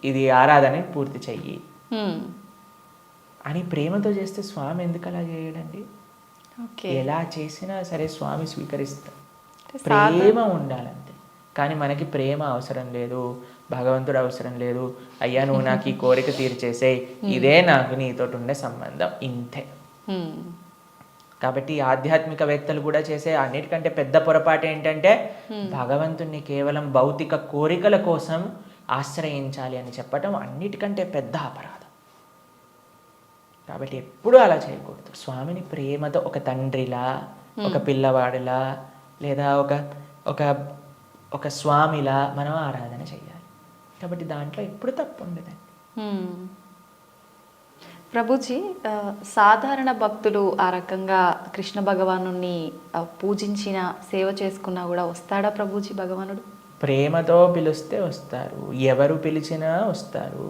ఇది ఆరాధన పూర్తి చెయ్యి అని ప్రేమతో చేస్తే స్వామి ఎందుకు అలా చేయడండి? ఎలా చేసినా సరే స్వామి స్వీకరిస్తాం. ప్రేమ ఉండాలంతే. కానీ మనకి ప్రేమ అవసరం లేదు, భగవంతుడు అవసరం లేదు. అయ్యా నువ్వు నాకు ఈ కోరిక తీర్చేసేయ్, ఇదే నాకు నీతో ఉండే సంబంధం, ఇంతే. కాబట్టి ఆధ్యాత్మికవేత్తలు కూడా చేసే అన్నిటికంటే పెద్ద పొరపాటు ఏంటంటే భగవంతుణ్ణి కేవలం భౌతిక కోరికల కోసం ఆశ్రయించాలి అని చెప్పటం అన్నిటికంటే పెద్ద అపరాధం. కాబట్టి ఎప్పుడూ అలా చేయకూడదు. స్వామిని ప్రేమతో ఒక తండ్రిలా, ఒక పిల్లవాడిలా, లేదా ఒక స్వామిలా మనం ఆరాధన చేయాలి. కాబట్టి దాంట్లో ఎప్పుడు తప్పు ఉండదండి. ప్రభుజీ, సాధారణ భక్తులు ఆ రకంగా కృష్ణ భగవాను పూజించిన, సేవ చేసుకున్నా కూడా వస్తాడా ప్రభుజీ భగవానుడు? ప్రేమతో పిలిస్తే వస్తారు, ఎవరు పిలిచినా వస్తారు.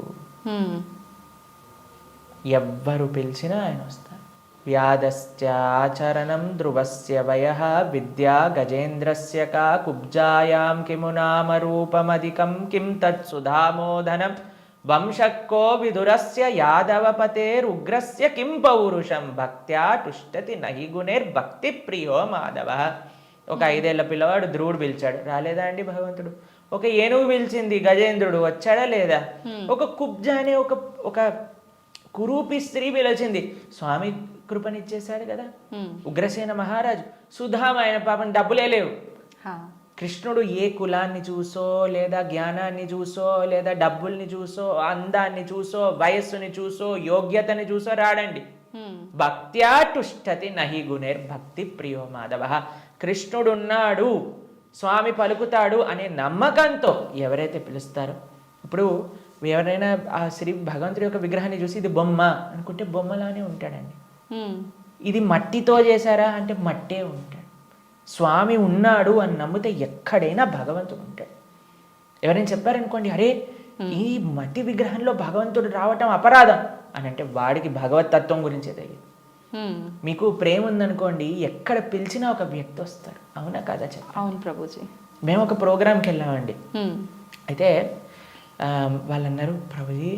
ఎవ్వరు పిలిచినా ఆయన వస్తారు. వ్యాధస్య ఆచరణం ధ్రువస్య వయః విద్యా గజేంద్రస్య కా కుబ్జాయాం కిము నామ రూపమధికం కిం తత్సుధామోదనం వంశక్కో విదురస్య యాదవపతేరుగ్రస్య కిం పౌరుషం భక్త్యా టుష్టతి నహి గుణైర్భక్తి ప్రియో మాధవ. ఒక 5 ఏళ్ల పిల్లవాడు ధ్రువుడు పిలిచాడు, రాలేదా అండి భగవంతుడు? ఒక ఏనుగు పిలిచింది, గజేంద్రుడు వచ్చాడా లేదా? ఒక కుబ్జ అనే ఒక కురూపి స్త్రీ పిలిచింది, స్వామి కృపనిచ్చేశాడు కదా. ఉగ్రసేన మహారాజు, సుధామ, ఆయన పాపం డబ్బులే లేవు. కృష్ణుడు ఏ కులాన్ని చూసో, లేదా జ్ఞానాన్ని చూసో, లేదా డబ్బుల్ని చూసో, అందాన్ని చూసో, వయస్సుని చూసో, యోగ్యతని చూసో రాడండి. భక్త్యా టుష్టతి నహి గుణైర్భక్తి ప్రియో మాధవ. కృష్ణుడున్నాడు, స్వామి పలుకుతాడు అనే నమ్మకంతో ఎవరైతే పిలుస్తారో, ఇప్పుడు ఎవరైనా ఆ శ్రీ భగవంతుడి యొక్క విగ్రహాన్ని చూసి ఇది బొమ్మ అనుకుంటే బొమ్మలానే ఉంటాడండి. ఇది మట్టితో చేశారా అంటే మట్టే ఉంటాడు. స్వామి ఉన్నాడు అని నమ్మితే ఎక్కడైనా భగవంతుడు ఉంటాడు. ఎవరైనా చెప్పారనుకోండి, అరే ఈ మట్టి విగ్రహంలో భగవంతుడు రావటం అపరాధం అని అంటే వాడికి భగవతత్వం గురించే తెలియదు. మీకు ప్రేమ ఉందనుకోండి, ఎక్కడ పిలిచినా ఒక వ్యక్తి వస్తారు. అవునా కదా? అవును ప్రభుజీ. మేము ఒక ప్రోగ్రామ్కి వెళ్ళామండి. అయితే వాళ్ళు అన్నారు, ప్రభుజీ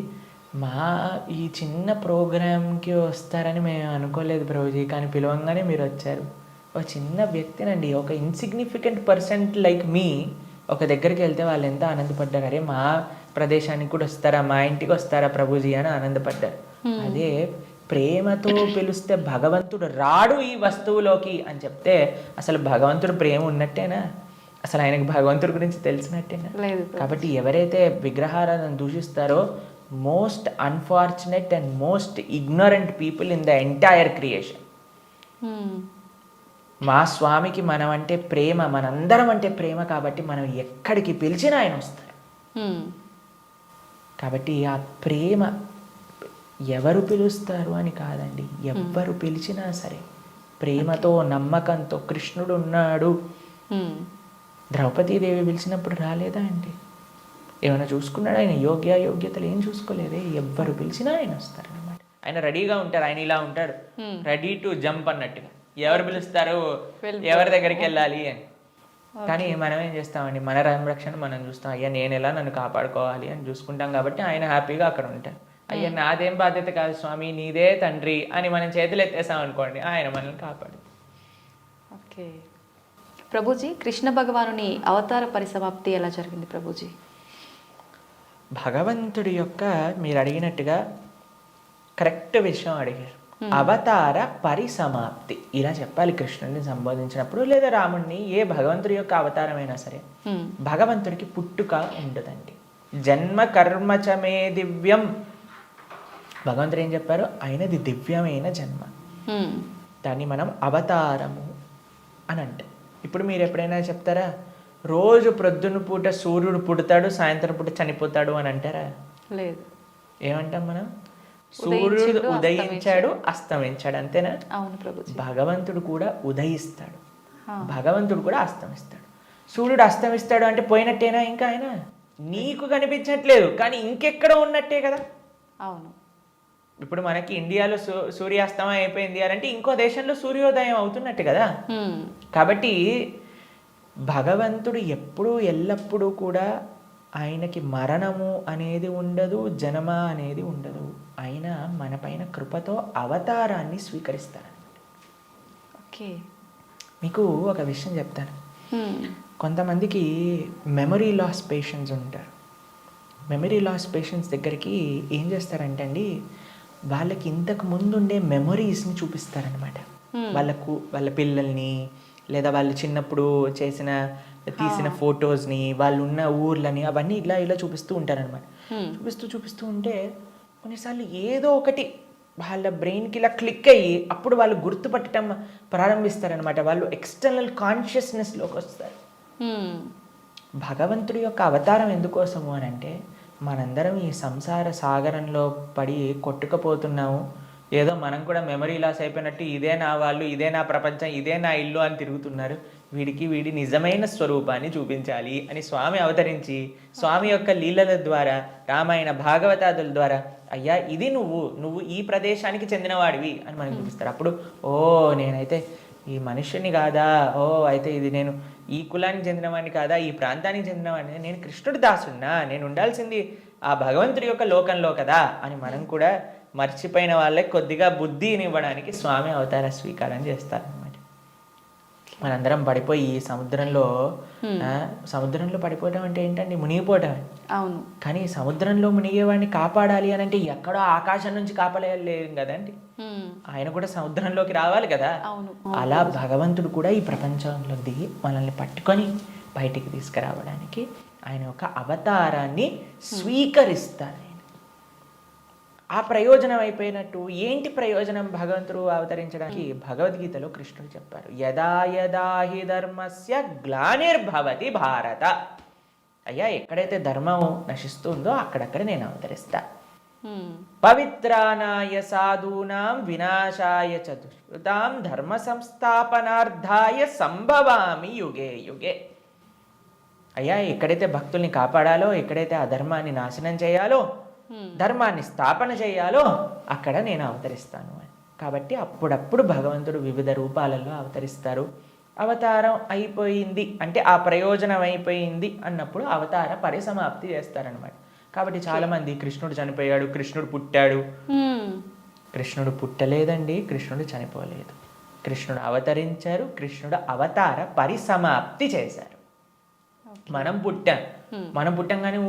మా ఈ చిన్న ప్రోగ్రామ్కి వస్తారని మేము అనుకోలేదు ప్రభుజీ, కానీ పిలవంగానే మీరు వచ్చారు. ఒక చిన్న వ్యక్తినండి, ఒక ఇన్సిగ్నిఫికెంట్ పర్సన్ లైక్ మీ ఒక దగ్గరికి వెళ్తే వాళ్ళు ఎంత ఆనందపడ్డారు. అరే మా ప్రదేశానికి కూడా వస్తారా, మా ఇంటికి వస్తారా ప్రభుజీ అని ఆనందపడ్డారు. అదే ప్రేమతో పిలిస్తే భగవంతుడు రాడు ఈ వస్తువులోకి అని చెప్తే అసలు భగవంతుడు ప్రేమ ఉన్నట్టేనా? అసలు ఆయనకు భగవంతుడి గురించి తెలిసినట్టేనా? లేదు. కాబట్టి ఎవరైతే విగ్రహాలను దూషిస్తారో most unfortunate and most ignorant people in the entire creation. మా స్వామికి మనం అంటే ప్రేమ, మనందరం అంటే ప్రేమ, కాబట్టి మనం ఎక్కడికి పిలిచినా ఆయన వస్తారు. కాబట్టి ఆ ప్రేమ ఎవరు పిలుస్తారు అని కాదండి, ఎవ్వరు పిలిచినా సరే ప్రేమతో నమ్మకంతో కృష్ణుడు ఉన్నాడు. ద్రౌపదీదేవి పిలిచినప్పుడు రాలేదా అండి? ఏమైనా చూసుకున్నాడు ఆయన? యోగ్యతలు ఏం చూసుకోలేదే. ఎవ్వరు పిలిచినా ఆయన వస్తారు అన్నమాట. ఆయన రెడీగా ఉంటారు. ఆయన ఇలా ఉంటాడు, రెడీ టు జంప్ అన్నట్టుగా. ఎవరు పిలుస్తారు, ఎవరి దగ్గరికి వెళ్ళాలి అని. కానీ మనం ఏం చేస్తామండి, మన సంరక్షణ మనం చూస్తాం. అయ్యా నేను ఎలా నన్ను కాపాడుకోవాలి అని చూసుకుంటాం. కాబట్టి ఆయన హ్యాపీగా అక్కడ ఉంటారు. అయ్యా నాదేం బాధ్యత కాదు స్వామి, నీదే తండ్రి అని మనం చేతులు ఎత్తేసాం అనుకోండి, ఆయన మనల్ని కాపాడు. ఓకే ప్రభుజీ, కృష్ణ భగవానుని అవతార పరిసమాప్తి ఎలా జరిగింది ప్రభుజీ? భగవంతుడి యొక్క, మీరు అడిగినట్టుగా కరెక్ట్ విషయం అడిగారు. అవతార పరిసమాప్తి ఇలా చెప్పాలి కృష్ణుడిని సంబోధించినప్పుడు, లేదా రాముడిని. ఏ భగవంతుడి యొక్క అవతారమైనా సరే భగవంతుడికి పుట్టుక ఉండదండి. జన్మ కర్మచమే దివ్యం. భగవంతుడు ఏం చెప్పారు? ఆయనది దివ్యమైన జన్మ. దాన్ని మనం అవతారము అని అంటాం. ఇప్పుడు మీరు ఎప్పుడైనా చెప్తారా, రోజు ప్రొద్దున పూట సూర్యుడు పుడతాడు, సాయంత్రం పూట చనిపోతాడు అని అంటారా? లేదు. ఏమంటాం మనం? సూర్యుడు ఉదయించాడు, అస్తమించాడు, అంతేనా? అవును ప్రభుజీ. భగవంతుడు కూడా ఉదయిస్తాడు, భగవంతుడు కూడా అస్తమిస్తాడు. సూర్యుడు అస్తమిస్తాడు అంటే పోయినట్టేనా? ఇంకా ఆయన నీకు కనిపించట్లేదు, కానీ ఇంకెక్కడ ఉన్నట్టే కదా. అవును. ఇప్పుడు మనకి ఇండియాలో సూర్యాస్తమయం అయిపోయింది అని అంటే ఇంకో దేశంలో సూర్యోదయం అవుతున్నట్టు కదా. కాబట్టి భగవంతుడు ఎప్పుడూ ఎల్లప్పుడూ కూడా ఆయనకి మరణము అనేది ఉండదు, జన్మ అనేది ఉండదు. ఆయన మన పైన కృపతో అవతారాన్ని స్వీకరిస్తారనమాట. ఓకే, మీకు ఒక విషయం చెప్తాను. కొంతమందికి మెమరీ లాస్ పేషెంట్స్ ఉంటారు. మెమరీ లాస్ పేషెంట్స్ దగ్గరికి ఏం చేస్తారంటే అండి, వాళ్ళకి ఇంతకు ముందు ఉండే మెమరీస్ని చూపిస్తారనమాట. వాళ్ళ పిల్లల్ని, లేదా వాళ్ళు చిన్నప్పుడు తీసిన ఫొటోస్ని, వాళ్ళు ఉన్న ఊర్లని, అవన్నీ ఇలా చూపిస్తూ ఉంటారనమాట. చూపిస్తూ ఉంటే కొన్నిసార్లు ఏదో ఒకటి వాళ్ళ బ్రెయిన్కి ఇలా క్లిక్ అయ్యి అప్పుడు వాళ్ళు గుర్తుపట్టడం ప్రారంభిస్తారనమాట. వాళ్ళు ఎక్స్టర్నల్ కాన్షియస్నెస్లోకి వస్తారు. భగవంతుడి యొక్క అవతారం ఎందుకోసము అని అంటే, మనందరం ఈ సంసార సాగరంలో పడి కొట్టుకుపోతున్నాము. ఏదో మనం కూడా మెమరీ లాస్ అయిపోయినట్టు ఇదే నా వాళ్ళు, ఇదే నా ప్రపంచం, ఇదే నా ఇల్లు అని తిరుగుతున్నారు. వీడి నిజమైన స్వరూపాన్ని చూపించాలి అని స్వామి అవతరించి, స్వామి యొక్క లీలల ద్వారా, రామాయణ భాగవతాదుల ద్వారా, అయ్యా ఇది నువ్వు ఈ ప్రదేశానికి చెందినవాడివి అని మనకు చూపిస్తారు. అప్పుడు ఓ నేనైతే ఈ మనుష్యుని కాదా, ఓ అయితే ఇది నేను ఈ కులానికి చెందినవాడిని కాదా, ఈ ప్రాంతానికి చెందినవాడిని, నేను కృష్ణుడి దాసున్నా, నేను ఉండాల్సింది ఆ భగవంతుడి యొక్క లోకంలో కదా అని మనం కూడా మర్చిపోయిన వాళ్ళకి కొద్దిగా బుద్ధిని ఇవ్వడానికి స్వామి అవతార స్వీకారం చేస్తారనమాట. మనందరం పడిపోయి ఈ సముద్రంలో పడిపోవడం అంటే ఏంటండి? మునిగిపోవటం. అవును. కానీ సముద్రంలో మునిగేవాడిని కాపాడాలి అని అంటే ఎక్కడో ఆకాశం నుంచి కాపాడలేం కదండి, ఆయన కూడా సముద్రంలోకి రావాలి కదా. అలా భగవంతుడు కూడా ఈ ప్రపంచంలో దిగి మనల్ని పట్టుకొని బయటికి తీసుకురావడానికి ఆయన యొక్క అవతారాన్ని స్వీకరిస్తారు. ఆ ప్రయోజనం అయిపోయినట్టు ఏంటి ప్రయోజనం భగవంతుడు అవతరించడానికి? భగవద్గీతలో కృష్ణుడు చెప్పారు, యదా యదా హి ధర్మస్య గ్లానిర్భవతి భారత. అయ్యా ఎక్కడైతే ధర్మం నశిస్తుందో అక్కడక్కడ నేను అవతరిస్తా. పవిత్రానాయ సాధూనాం వినాశాయ చతుష్కృతాం ధర్మ సంస్థాపనార్థాయ సంభవామి యుగే యుగే. అయ్యా ఎక్కడైతే భక్తుల్ని కాపాడాలో, ఎక్కడైతే ఆ ధర్మాన్ని నాశనం చేయాలో, ధర్మాన్ని స్థాపన చేయాలో అక్కడ నేను అవతరిస్తాను అని. కాబట్టి అప్పుడప్పుడు భగవంతుడు వివిధ రూపాలలో అవతరిస్తారు. అవతారం అయిపోయింది అంటే ఆ ప్రయోజనం అయిపోయింది అన్నప్పుడు అవతార పరిసమాప్తి చేస్తారనమాట. కాబట్టి చాలామంది కృష్ణుడు చనిపోయాడు, కృష్ణుడు పుట్టాడు. కృష్ణుడు పుట్టలేదండి, కృష్ణుడు చనిపోలేదు. కృష్ణుడు అవతరించారు, కృష్ణుడు అవతార పరిసమాప్తి చేశారు. మనం పుట్టంగానే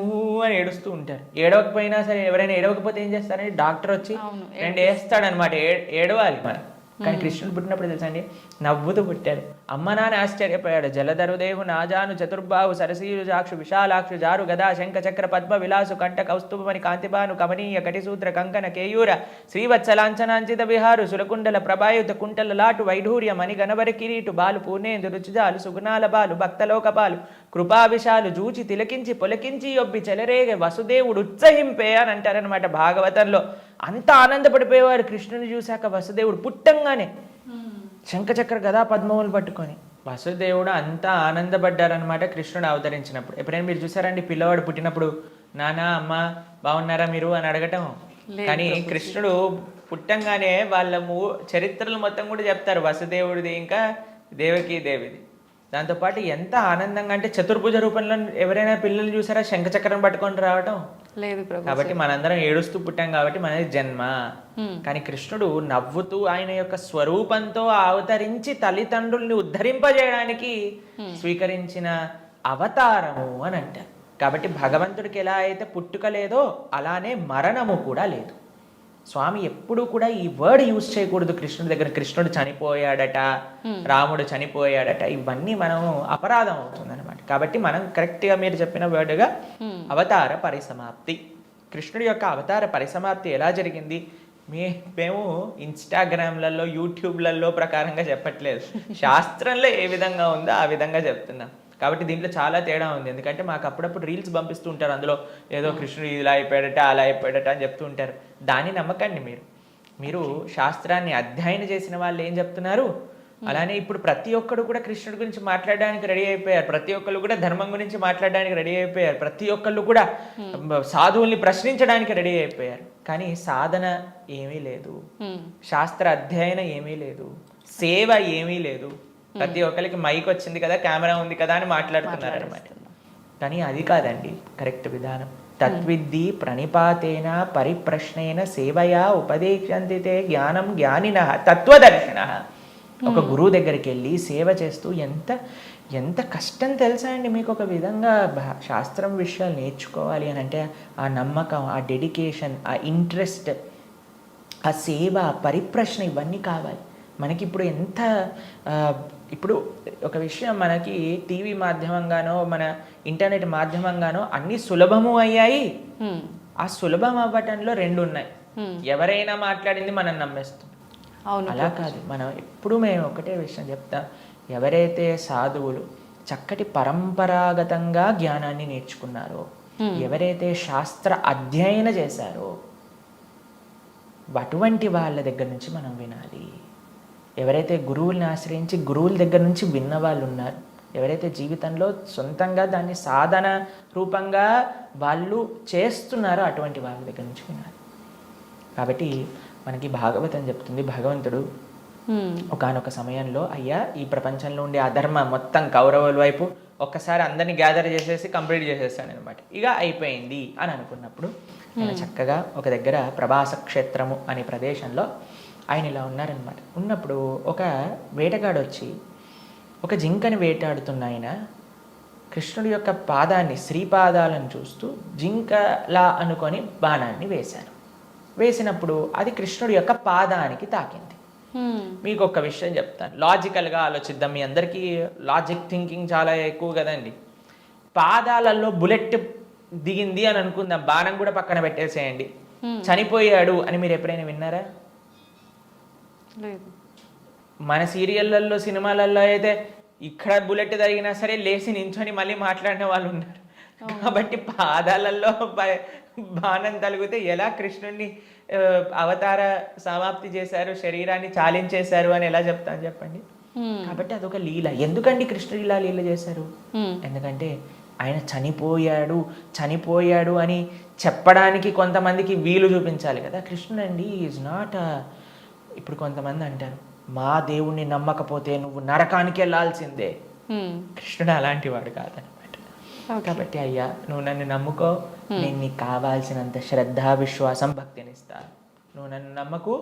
అని ఏడుస్తూ ఉంటారు. ఏడవకపోయినా సరే, ఎవరైనా ఏడవకపోతే ఏం చేస్తారంటే డాక్టర్ వచ్చి 2 వేస్తాడనమాట. ఏడవాలి మనం. కానీ కృష్ణుడు పుట్టినప్పుడు తెలుసా అండి, నవ్వుతూ పుట్టాడు. అమ్మ నాన్న ఆశ్చర్యపోయాడు. జలధరుదేహు నాజాను చతుర్బాహు సరసీరు జాక్షు విశాలాక్షు జారు గదా శంఖ చక్ర పద్మ విలాసు కంఠ కౌస్తుభమణి కాంతిబాను కమనీయ కటిసూత్ర కంకణ కేయూర శ్రీవత్సలాంఛనాంచిత విహారు సురకుండల ప్రభాయుత కుంటల లాటు వైఢూర్య మణి గణవరి కిరీటు బాలు పూర్ణేందు రుచిజాలు సుగుణాల బాలు భక్తలోకపాలు కృపావిశాలు జూచి తిలకించి పొలకించి ఒబ్బి చెలరేగ వసుదేవుడు ఉత్సహింపే అని అంటారనమాట భాగవతంలో. అంత ఆనందపడిపోయేవారు కృష్ణుని చూశాక. వసుదేవుడు పుట్టంగానే శంఖచక్ర గదా పద్మములు పట్టుకొని వసుదేవుడు అంతా ఆనందపడ్డారనమాట కృష్ణుడు అవతరించినప్పుడు. ఎప్పుడైనా మీరు చూసారండి పిల్లవాడు పుట్టినప్పుడు నాన్న అమ్మ బాగున్నారా మీరు అని అడగటం? కానీ కృష్ణుడు పుట్టంగానే వాళ్ళ చరిత్రలు మొత్తం కూడా చెప్తారు, వసుదేవుడిది ఇంకా దేవకీ దేవిది. దాంతోపాటు ఎంత ఆనందంగా అంటే చతుర్భుజ రూపంలో ఎవరైనా పిల్లలు చూసారా శంఖచక్రం పట్టుకొని రావటం? లేదు ప్రభు. కాబట్టి మనందరం ఏడుస్తూ పుట్టాం కాబట్టి మనది జన్మ. కానీ కృష్ణుడు నవ్వుతూ ఆయన యొక్క స్వరూపంతో అవతరించి తల్లిదండ్రుల్ని ఉద్ధరింపజేయడానికి స్వీకరించిన అవతారము అని అంటారు. కాబట్టి భగవంతుడికి ఎలా అయితే పుట్టుక లేదో అలానే మరణము కూడా లేదు. స్వామి ఎప్పుడు కూడా ఈ వర్డ్ యూజ్ చేయకూడదు కృష్ణుడి దగ్గర. కృష్ణుడు చనిపోయాడట, రాముడు చనిపోయాడట, ఇవన్నీ మనం అపరాధం అవుతుంది అనమాట. కాబట్టి మనం కరెక్ట్గా మీరు చెప్పిన వర్డ్గా అవతార పరిసమాప్తి. కృష్ణుడి యొక్క అవతార పరిసమాప్తి ఎలా జరిగింది? మేము ఇన్స్టాగ్రామ్లలో యూట్యూబ్లలో ప్రకారంగా చెప్పట్లేదు, శాస్త్రంలో ఏ విధంగా ఉందో ఆ విధంగా చెప్తున్నాం. కాబట్టి దీంట్లో చాలా తేడా ఉంది. ఎందుకంటే మాకు అప్పుడప్పుడు రీల్స్ పంపిస్తూ ఉంటారు, అందులో ఏదో కృష్ణుడు ఇలా అయిపోయాడట అలా అయిపోయాడట అని చెప్తూ ఉంటారు. దాన్ని నమ్మకండి. మీరు శాస్త్రాన్ని అధ్యయనం చేసిన వాళ్ళు ఏం చెప్తున్నారు, అలానే ఇప్పుడు ప్రతి ఒక్కరు కూడా కృష్ణుడి గురించి మాట్లాడడానికి రెడీ అయిపోయారు. ప్రతి ఒక్కళ్ళు కూడా ధర్మం గురించి మాట్లాడడానికి రెడీ అయిపోయారు. ప్రతి ఒక్కళ్ళు కూడా సాధువుల్ని ప్రశ్నించడానికి రెడీ అయిపోయారు. కానీ సాధన ఏమీ లేదు, శాస్త్ర అధ్యయనం ఏమీ లేదు, సేవ ఏమీ లేదు. ప్రతి ఒక్కరికి మైక్ వచ్చింది కదా, కెమెరా ఉంది కదా అని మాట్లాడుతున్నారు అనమాట. కానీ అది కాదండి కరెక్ట్ విధానం. తత్విద్ధి ప్రణిపాతేన పరిప్రశ్నేన సేవయా ఉపదేశంతి తే జ్ఞానం జ్ఞానిన తత్వదర్శిన. ఒక గురువు దగ్గరికి వెళ్ళి సేవ చేస్తూ ఎంత కష్టం తెలుసా అండి మీకు? ఒక విధంగా శాస్త్రం విషయాలు నేర్చుకోవాలి అని అంటే ఆ నమ్మకం, ఆ డెడికేషన్, ఆ ఇంట్రెస్ట్, ఆ సేవ, పరిప్రశ్న ఇవన్నీ కావాలి మనకి. ఇప్పుడు ఒక విషయం మనకి టీవీ మాధ్యమంగానో మన ఇంటర్నెట్ మాధ్యమంగానో అన్ని సులభము అయ్యాయి. ఆ సులభం అవ్వటంలో రెండు ఉన్నాయి. ఎవరైనా మాట్లాడింది మనం నమ్మేస్తాం. అలా కాదు. మేము ఒకటే విషయం చెప్తాం, ఎవరైతే సాధువులు చక్కటి పరంపరాగతంగా జ్ఞానాన్ని నేర్చుకున్నారో, ఎవరైతే శాస్త్ర అధ్యయనం చేశారో అటువంటి వాళ్ళ దగ్గర నుంచి మనం వినాలి. ఎవరైతే గురువుల్ని ఆశ్రయించి గురువుల దగ్గర నుంచి విన్న వాళ్ళు ఉన్నారు, ఎవరైతే జీవితంలో సొంతంగా దాన్ని సాధన రూపంగా వాళ్ళు చేస్తున్నారో అటువంటి వాళ్ళ దగ్గర నుంచి వినాలి. కాబట్టి మనకి భాగవతం చెప్తుంది, భగవంతుడు ఒకానొక సమయంలో అయ్యా ఈ ప్రపంచంలో ఉండే అధర్మ మొత్తం కౌరవుల వైపు ఒక్కసారి అందరినీ గ్యాదర్ చేసేసి కంప్లీట్ చేసేసాను అనమాట. ఇక అయిపోయింది అని అనుకున్నప్పుడు ఆయన చక్కగా ఒక దగ్గర ప్రభాస క్షేత్రము అనే ప్రదేశంలో ఆయన ఇలా ఉన్నారనమాట. ఉన్నప్పుడు ఒక వేటగాడు వచ్చి ఒక జింకని వేటాడుతున్న ఆయన కృష్ణుడి యొక్క పాదాన్ని, శ్రీపాదాలను చూస్తూ జింకలా అనుకొని బాణాన్ని వేశారు. వేసినప్పుడు అది కృష్ణుడి యొక్క పాదానికి తాకింది. మీకు ఒక విషయం చెప్తాను, లాజికల్గా ఆలోచిద్దాం. మీ అందరికీ లాజిక్ థింకింగ్ చాలా ఎక్కువ కదండి. పాదాలలో బుల్లెట్ దిగింది అని అనుకుందాం, బాణం కూడా పక్కన పెట్టేసేయండి, చనిపోయాడు అని మీరు ఎప్పుడైనా విన్నారా? మన సీరియళ్ళల్లో సినిమాలలో అయితే ఇక్కడ బుల్లెట్ తగినా సరే లేచి నించొని మళ్ళీ మాట్లాడిన వాళ్ళు ఉన్నారు. కాబట్టి పాదాలలో బాణం తలిగితే ఎలా కృష్ణుడిని అవతార సమాప్తి చేశారు, శరీరాన్ని చాలించేశారు అని ఎలా చెప్తాను చెప్పండి? కాబట్టి అదొక లీల. ఎందుకండి కృష్ణుడు ఇలా లీల చేశారు? ఎందుకంటే ఆయన చనిపోయాడు అని చెప్పడానికి కొంతమందికి వీలు చూపించాలి కదా. కృష్ణుడు అండి ఈజ్ నాట్. ఇప్పుడు కొంతమంది అంటారు, మా దేవుణ్ణి నమ్మకపోతే నువ్వు నరకానికి వెళ్ళాల్సిందే. కృష్ణుడు అలాంటి వాడు కాదనమాట. కాబట్టి అయ్యా నువ్వు నన్ను నమ్ముకో, నేను నీకు కావాల్సినంత శ్రద్ధ, విశ్వాసం, భక్తిని ఇస్తాను. నువ్వు నన్ను నమ్మకు,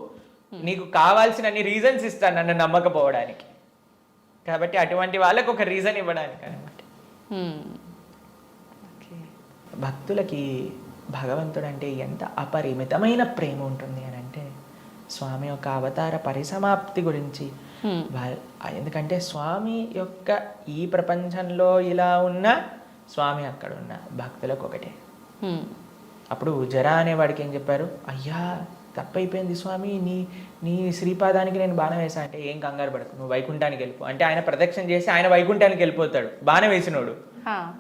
నీకు కావాల్సినన్ని రీజన్స్ ఇస్తాను నన్ను నమ్మకపోవడానికి. కాబట్టి అటువంటి వాళ్ళకు ఒక రీజన్ ఇవ్వడానికి అనమాట. భక్తులకి భగవంతుడు అంటే ఎంత అపరిమితమైన ప్రేమ ఉంటుంది అని అంటే స్వామి యొక్క అవతార పరిసమాప్తి గురించి ఎందుకంటే స్వామి యొక్క ఈ ప్రపంచంలో ఇలా ఉన్న స్వామి అక్కడ ఉన్న భక్తులకు ఒకటే. అప్పుడు జరా అనేవాడికి ఏం చెప్పారు, అయ్యా తప్పైపోయింది స్వామి, నీ శ్రీపాదానికి నేను బాణం వేసా అంటే ఏం కంగారు పడకు, నువ్వు వైకుంఠానికి వెళ్ళిపో అంటే ఆయన ప్రదక్షిణ చేసి ఆయన వైకుంఠానికి వెళ్ళిపోతాడు బాణం వేసినోడు.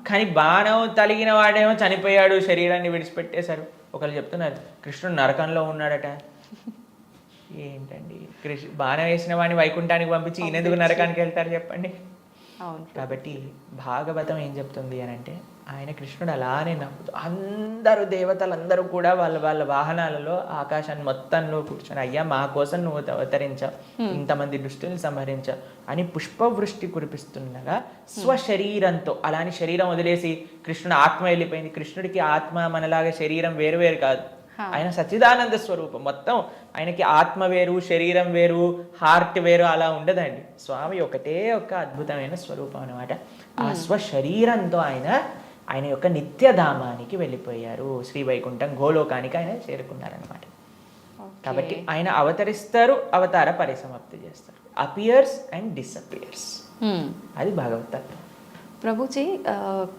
కానీ బాణం తలిగిన వాడేమో చనిపోయాడు, శరీరాన్ని విడిచిపెట్టేశారు. ఒకళ్ళు చెప్తున్నారు కృష్ణుడు నరకంలో ఉన్నాడట. ఏంటండి, బాణం వేసిన వాడిని వైకుంఠానికి పంపించి ఈయనెందుకు నరకానికి వెళ్తారు చెప్పండి. కాబట్టి భాగవతం ఏం చెప్తుంది అని అంటే, ఆయన కృష్ణుడు అలానే నవ్వుతూ అందరూ దేవతలందరూ కూడా వాళ్ళ వాళ్ళ వాహనాలలో ఆకాశాన్ని మొత్తంలో కూర్చొని, అయ్యా మా కోసం నువ్వు అవతరించావు, ఇంతమంది దుష్టుల్ని సంహరించావు అని పుష్పవృష్టి కురిపిస్తుండగా స్వశరీరంతో, అలాని శరీరం వదిలేసి కృష్ణుడు ఆత్మ వెళ్ళిపోయింది. కృష్ణుడికి ఆత్మ మనలాగా శరీరం వేరు వేరు కాదు, ఆయన సచ్చిదానంద స్వరూపం. మొత్తం ఆయనకి ఆత్మ వేరు, శరీరం వేరు, హార్ట్ వేరు అలా ఉండదండి. స్వామి ఒకటే ఒక అద్భుతమైన స్వరూపం అనమాట. ఆ స్వశరీరంతో ఆయన యొక్క నిత్యధామానికి వెళ్ళిపోయారు. శ్రీవైకుంఠం గోలోకానికి ఆయన చేరుకున్నారనమాట. కాబట్టి ఆయన అవతరిస్తారు, అవతార పరిసమాప్తి చేస్తారు. అపియర్స్ అండ్ డిసపియర్స్, అది భగవతత్వం. ప్రభుజీ,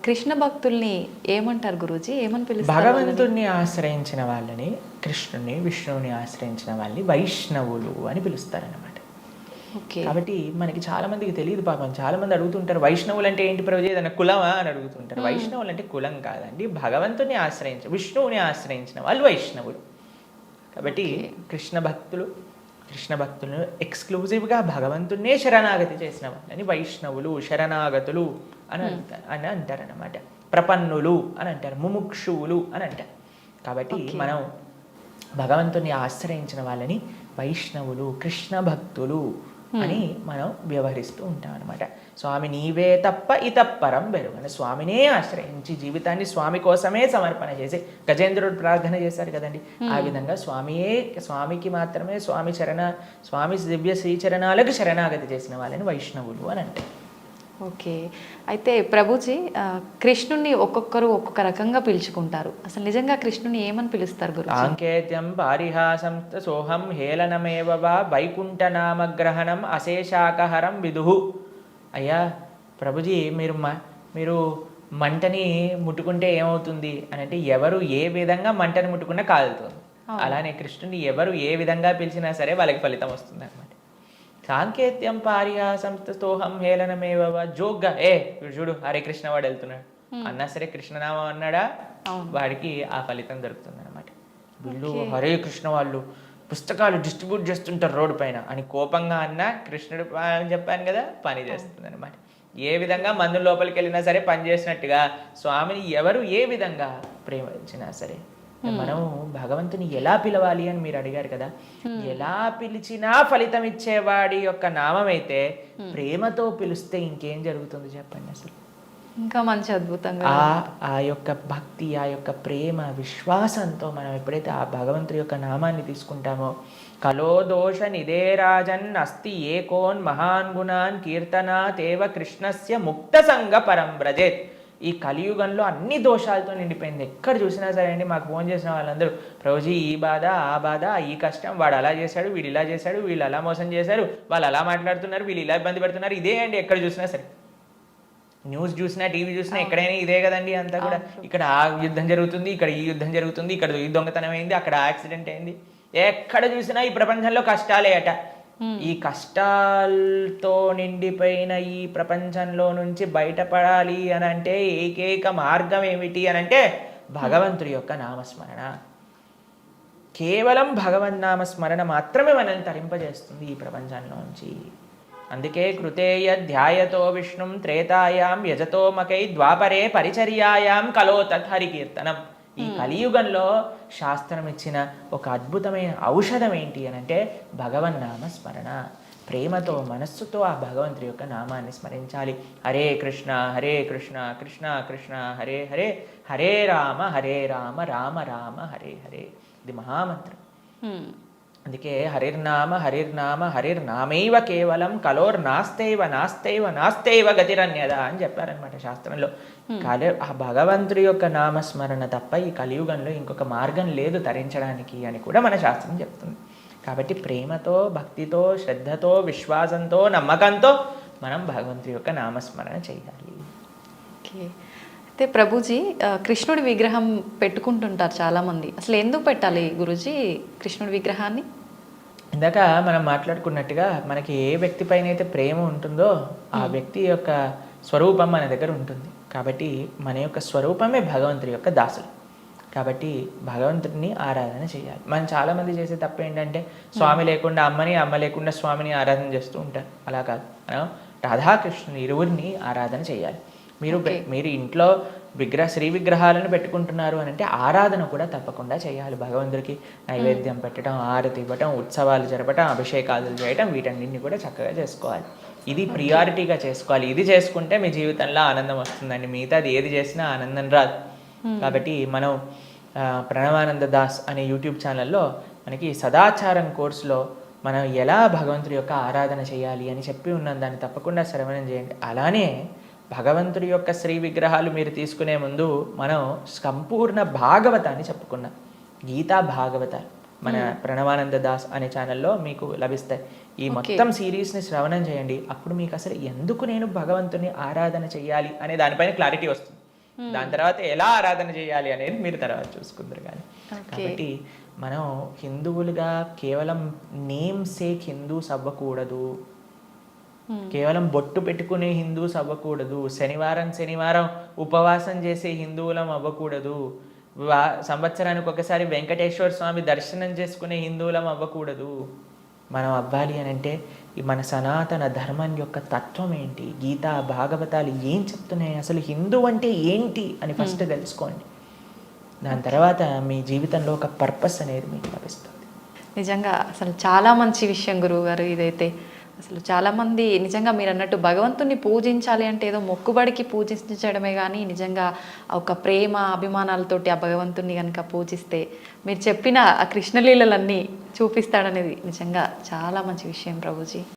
కృష్ణ భక్తుల్ని ఏమంటారు గురూజీ, ఏమని పిలుస్తారు? భగవంతుణ్ణి ఆశ్రయించిన వాళ్ళని, కృష్ణుని విష్ణువుని ఆశ్రయించిన వాళ్ళని వైష్ణవులు అని పిలుస్తారనమాట. కాబట్టి మనకి చాలా మందికి తెలియదు పాపం. చాలా మంది అడుగుతుంటారు వైష్ణవులు అంటే ఏంటి ప్రభుజీ, ఏదైనా కులమా అని అడుగుతుంటారు. వైష్ణవులు అంటే కులం కాదండి, భగవంతుని విష్ణువుని ఆశ్రయించిన వాళ్ళు వైష్ణవులు. కాబట్టి కృష్ణ భక్తులను ఎక్స్క్లూజివ్గా భగవంతునే శరణాగతి చేసిన వాళ్ళని వైష్ణవులు, శరణాగతులు అని అంటారనమాట. ప్రపన్నులు అని అంటారు, ముముక్షువులు అని అంటారు. కాబట్టి మనం భగవంతుని ఆశ్రయించిన వాళ్ళని వైష్ణవులు, కృష్ణ భక్తులు అని మనం వ్యవహరిస్తూ ఉంటాం అనమాట. స్వామి నీవే తప్ప ఇతప్పరం బెరుగని, స్వామినే ఆశ్రయించి జీవితాన్ని స్వామి కోసమే సమర్పణ చేసి గజేంద్రుడు ప్రార్థన చేశారు కదండి. ఆ విధంగా స్వామికి మాత్రమే స్వామి దివ్య శ్రీచరణాలకు శరణాగతి చేసిన వాళ్ళని వైష్ణవులు అని అంటారు. ఓకే, అయితే ప్రభుజీ, కృష్ణుణ్ణి ఒక్కొక్కరు ఒక్కొక్క రకంగా పిలుచుకుంటారు. అసలు నిజంగా కృష్ణుని ఏమని పిలుస్తారు గురు? సాంకేత్యం పారిహాసం సోహం హేళనమేవ వా వైకుంఠనామగ్రహణం అశేషాకహరం విదుహు. అయ్యా ప్రభుజీ, మీరు మంటని ముట్టుకుంటే ఏమవుతుంది అని అంటే, ఎవరు ఏ విధంగా మంటని ముట్టుకున్నా కాలుతుంది. అలానే కృష్ణుని ఎవరు ఏ విధంగా పిలిచినా సరే వాళ్ళకి ఫలితం వస్తుంది అనమాట. సాంకేత్యం పారిహాసంస్తోహం హేళనమేవ జోగ్గా చూడు హరే కృష్ణ వాడు వెళ్తున్నాడు అన్నా సరే, కృష్ణనామం అన్నాడా వాడికి ఆ ఫలితం దొరుకుతుంది అనమాట. వీళ్ళు హరే కృష్ణ వాళ్ళు పుస్తకాలు డిస్ట్రిబ్యూట్ చేస్తుంటారు రోడ్డు పైన అని కోపంగా అన్నా, కృష్ణుడు అని చెప్పాను కదా, పని చేస్తుంది అనమాట. ఏ విధంగా మందు లోపలికి వెళ్ళినా సరే పని చేసినట్టుగా స్వామిని ఎవరు ఏ విధంగా ప్రేమించినా సరే, మనం భగవంతుని ఎలా పిలవాలి అని మీరు అడిగారు కదా, ఎలా పిలిచినా ఫలితం ఇచ్చేవాడి యొక్క నామం అయితే ప్రేమతో పిలిస్తే ఇంకేం జరుగుతుంది చెప్పండి. అసలు ఇంకా మంచి అద్భుతంగా ఆ యొక్క భక్తి, ఆ యొక్క ప్రేమ, విశ్వాసంతో మనం ఎప్పుడైతే ఆ భగవంతుడి యొక్క నామాన్ని తీసుకుంటామో, కలో దోష నిదేరాజన్ అస్తి ఏకోన్ మహాన్ గుణాన్ కీర్తనాతేవ కృష్ణస్య ముక్త సంగ పరం బ్రజేత్. ఈ కలియుగంలో అన్ని దోషాలతో నిండిపోయింది. ఎక్కడ చూసినా సరే అండి, మాకు ఫోన్ చేసిన వాళ్ళందరూ ప్రభుజీ ఈ బాధ, ఆ బాధ, ఈ కష్టం, వాడు అలా చేశాడు, వీడు ఇలా చేశాడు, వీళ్ళు అలా మోసం చేశారు, వాళ్ళు అలా మాట్లాడుతున్నారు, వీళ్ళు ఇలా ఇబ్బంది పెడుతున్నారు, ఇదే అండి. ఎక్కడ చూసినా సరే, న్యూస్ చూసినా, టీవీ చూసినా, ఎక్కడైనా ఇదే కదండి అంతా కూడా. ఇక్కడ ఆ యుద్ధం జరుగుతుంది, ఇక్కడ ఈ యుద్ధం జరుగుతుంది, ఇక్కడ ఈ దొంగతనం అయింది, అక్కడ యాక్సిడెంట్ అయింది. ఎక్కడ చూసినా ఈ ప్రపంచంలో కష్టాలే అట. ఈ కష్టాలతో నిండిపోయిన ఈ ప్రపంచంలో నుంచి బయటపడాలి అని అంటే ఏకైక మార్గం ఏమిటి అని అంటే భగవంతుడి యొక్క నామస్మరణ. కేవలం భగవన్నామస్మరణ మాత్రమే మనల్ని తరింపజేస్తుంది ఈ ప్రపంచంలోంచి. అందుకే కృతేయ ధ్యాయతో విష్ణుం త్రేతాయాం యజతో మకై ద్వాపరే పరిచర్యాయాం కలో తత్హరికీర్తనం. ఈ కలియుగంలో శాస్త్రం ఇచ్చిన ఒక అద్భుతమైన ఔషధం ఏంటి అని అంటే భగవన్నామ స్మరణ. ప్రేమతో, మనస్సుతో ఆ భగవంతుడి యొక్క నామాన్ని స్మరించాలి. హరే కృష్ణ కృష్ణ కృష్ణ హరే హరే, హరే రామ రామ రామ హరే హరే. ఇది మహామంత్రం. అందుకే హరిర్నామ హరిర్నామైవ కేవలం నాస్తైవ గతిరన్యద అని చెప్పారనమాట శాస్త్రంలో. ఆ భగవంతుడి యొక్క నామస్మరణ తప్ప ఈ కలియుగంలో ఇంకొక మార్గం లేదు తరించడానికి అని కూడా మన శాస్త్రం చెప్తుంది. కాబట్టి ప్రేమతో, భక్తితో, శ్రద్ధతో, విశ్వాసంతో, నమ్మకంతో మనం భగవంతుడి యొక్క నామస్మరణ చేయాలి. ఓకే. అయితే ప్రభుజీ కృష్ణుడి విగ్రహం పెట్టుకుంటుంటారు చాలామంది. అసలు ఎందుకు పెట్టాలి గురూజీ కృష్ణుడి విగ్రహాన్ని? ఇందాక మనం మాట్లాడుకున్నట్టుగా మనకి ఏ వ్యక్తి పైన అయితే ప్రేమ ఉంటుందో ఆ వ్యక్తి యొక్క స్వరూపం మన దగ్గర ఉంటుంది. కాబట్టి మన యొక్క స్వరూపమే భగవంతుడి యొక్క దాసులు. కాబట్టి భగవంతుడిని ఆరాధన చేయాలి. మనం చాలామంది చేసే తప్పు ఏంటంటే స్వామి లేకుండా అమ్మని, అమ్మ లేకుండా స్వామిని ఆరాధన చేస్తూ ఉంటారు. అలా కాదు, మనం రాధాకృష్ణుని ఇరువురిని ఆరాధన చేయాలి. మీరు ఇంట్లో శ్రీ విగ్రహాలను పెట్టుకుంటున్నారు అని అంటే ఆరాధన కూడా తప్పకుండా చేయాలి. భగవంతుడికి నైవేద్యం పెట్టడం, ఆరతి ఇవ్వటం, ఉత్సవాలు జరపటం, అభిషేకాలు చేయటం, వీటన్నింటినీ కూడా చక్కగా చేసుకోవాలి. ఇది ప్రియారిటీగా చేసుకోవాలి. ఇది చేసుకుంటే మీ జీవితంలో ఆనందం వస్తుందండి. మిగతాది ఏది చేసినా ఆనందం రాదు. కాబట్టి మనం ప్రణవానంద దాస్ అనే యూట్యూబ్ ఛానల్లో మనకి సదాచారం కోర్సులో మనం ఎలా భగవంతుడి యొక్క ఆరాధన చేయాలి అని చెప్పి ఉన్నాం. దాన్ని తప్పకుండా శ్రవణం చేయండి. అలానే భగవంతుడి యొక్క శ్రీ విగ్రహాలు మీరు తీసుకునే ముందు మనం సంపూర్ణ భాగవతాన్ని చెప్పుకున్నాం. గీతా భాగవతాలు మన ప్రణవానంద దాస్ అనే ఛానల్లో మీకు లభిస్తాయి. ఈ మొత్తం సిరీస్ని శ్రవణం చేయండి. అప్పుడు మీకు అసలు ఎందుకు నేను భగవంతుని ఆరాధన చేయాలి అనే దానిపైన క్లారిటీ వస్తుంది. దాని తర్వాత ఎలా ఆరాధన చేయాలి అనేది మీరు తర్వాత చూసుకుందరు. కానీ కాబట్టి మనం హిందువులుగా కేవలం నేమ్ సేక్ హిందూస్ అవ్వకూడదు. కేవలం బొట్టు పెట్టుకునే హిందూస్ అవ్వకూడదు. శనివారం ఉపవాసం చేసే హిందువులం అవ్వకూడదు. సంవత్సరానికి ఒకసారి వెంకటేశ్వర స్వామి దర్శనం చేసుకునే హిందువులం అవ్వకూడదు. మనం అవ్వాలి అని అంటే మన సనాతన ధర్మం యొక్క తత్వం ఏంటి, గీతా భాగవతాలు ఏం చెప్తున్నాయి, అసలు హిందూ అంటే ఏంటి అని ఫస్ట్ తెలుసుకోండి. దాని తర్వాత మీ జీవితంలో ఒక పర్పస్ అనేది మీకు లభిస్తుంది. నిజంగా అసలు చాలా మంచి విషయం గురువు గారు ఇదైతే. అసలు చాలామంది నిజంగా మీరు అన్నట్టు భగవంతుని పూజించాలి అంటే ఏదో మొక్కుబడికి పూజించడమే కానీ నిజంగా ఒక ప్రేమ అభిమానాలతోటి ఆ భగవంతుని కనుక పూజిస్తే మీరు చెప్పిన ఆ కృష్ణలీలలన్నీ చూపిస్తాడనేది నిజంగా చాలా మంచి విషయం ప్రభుజీ.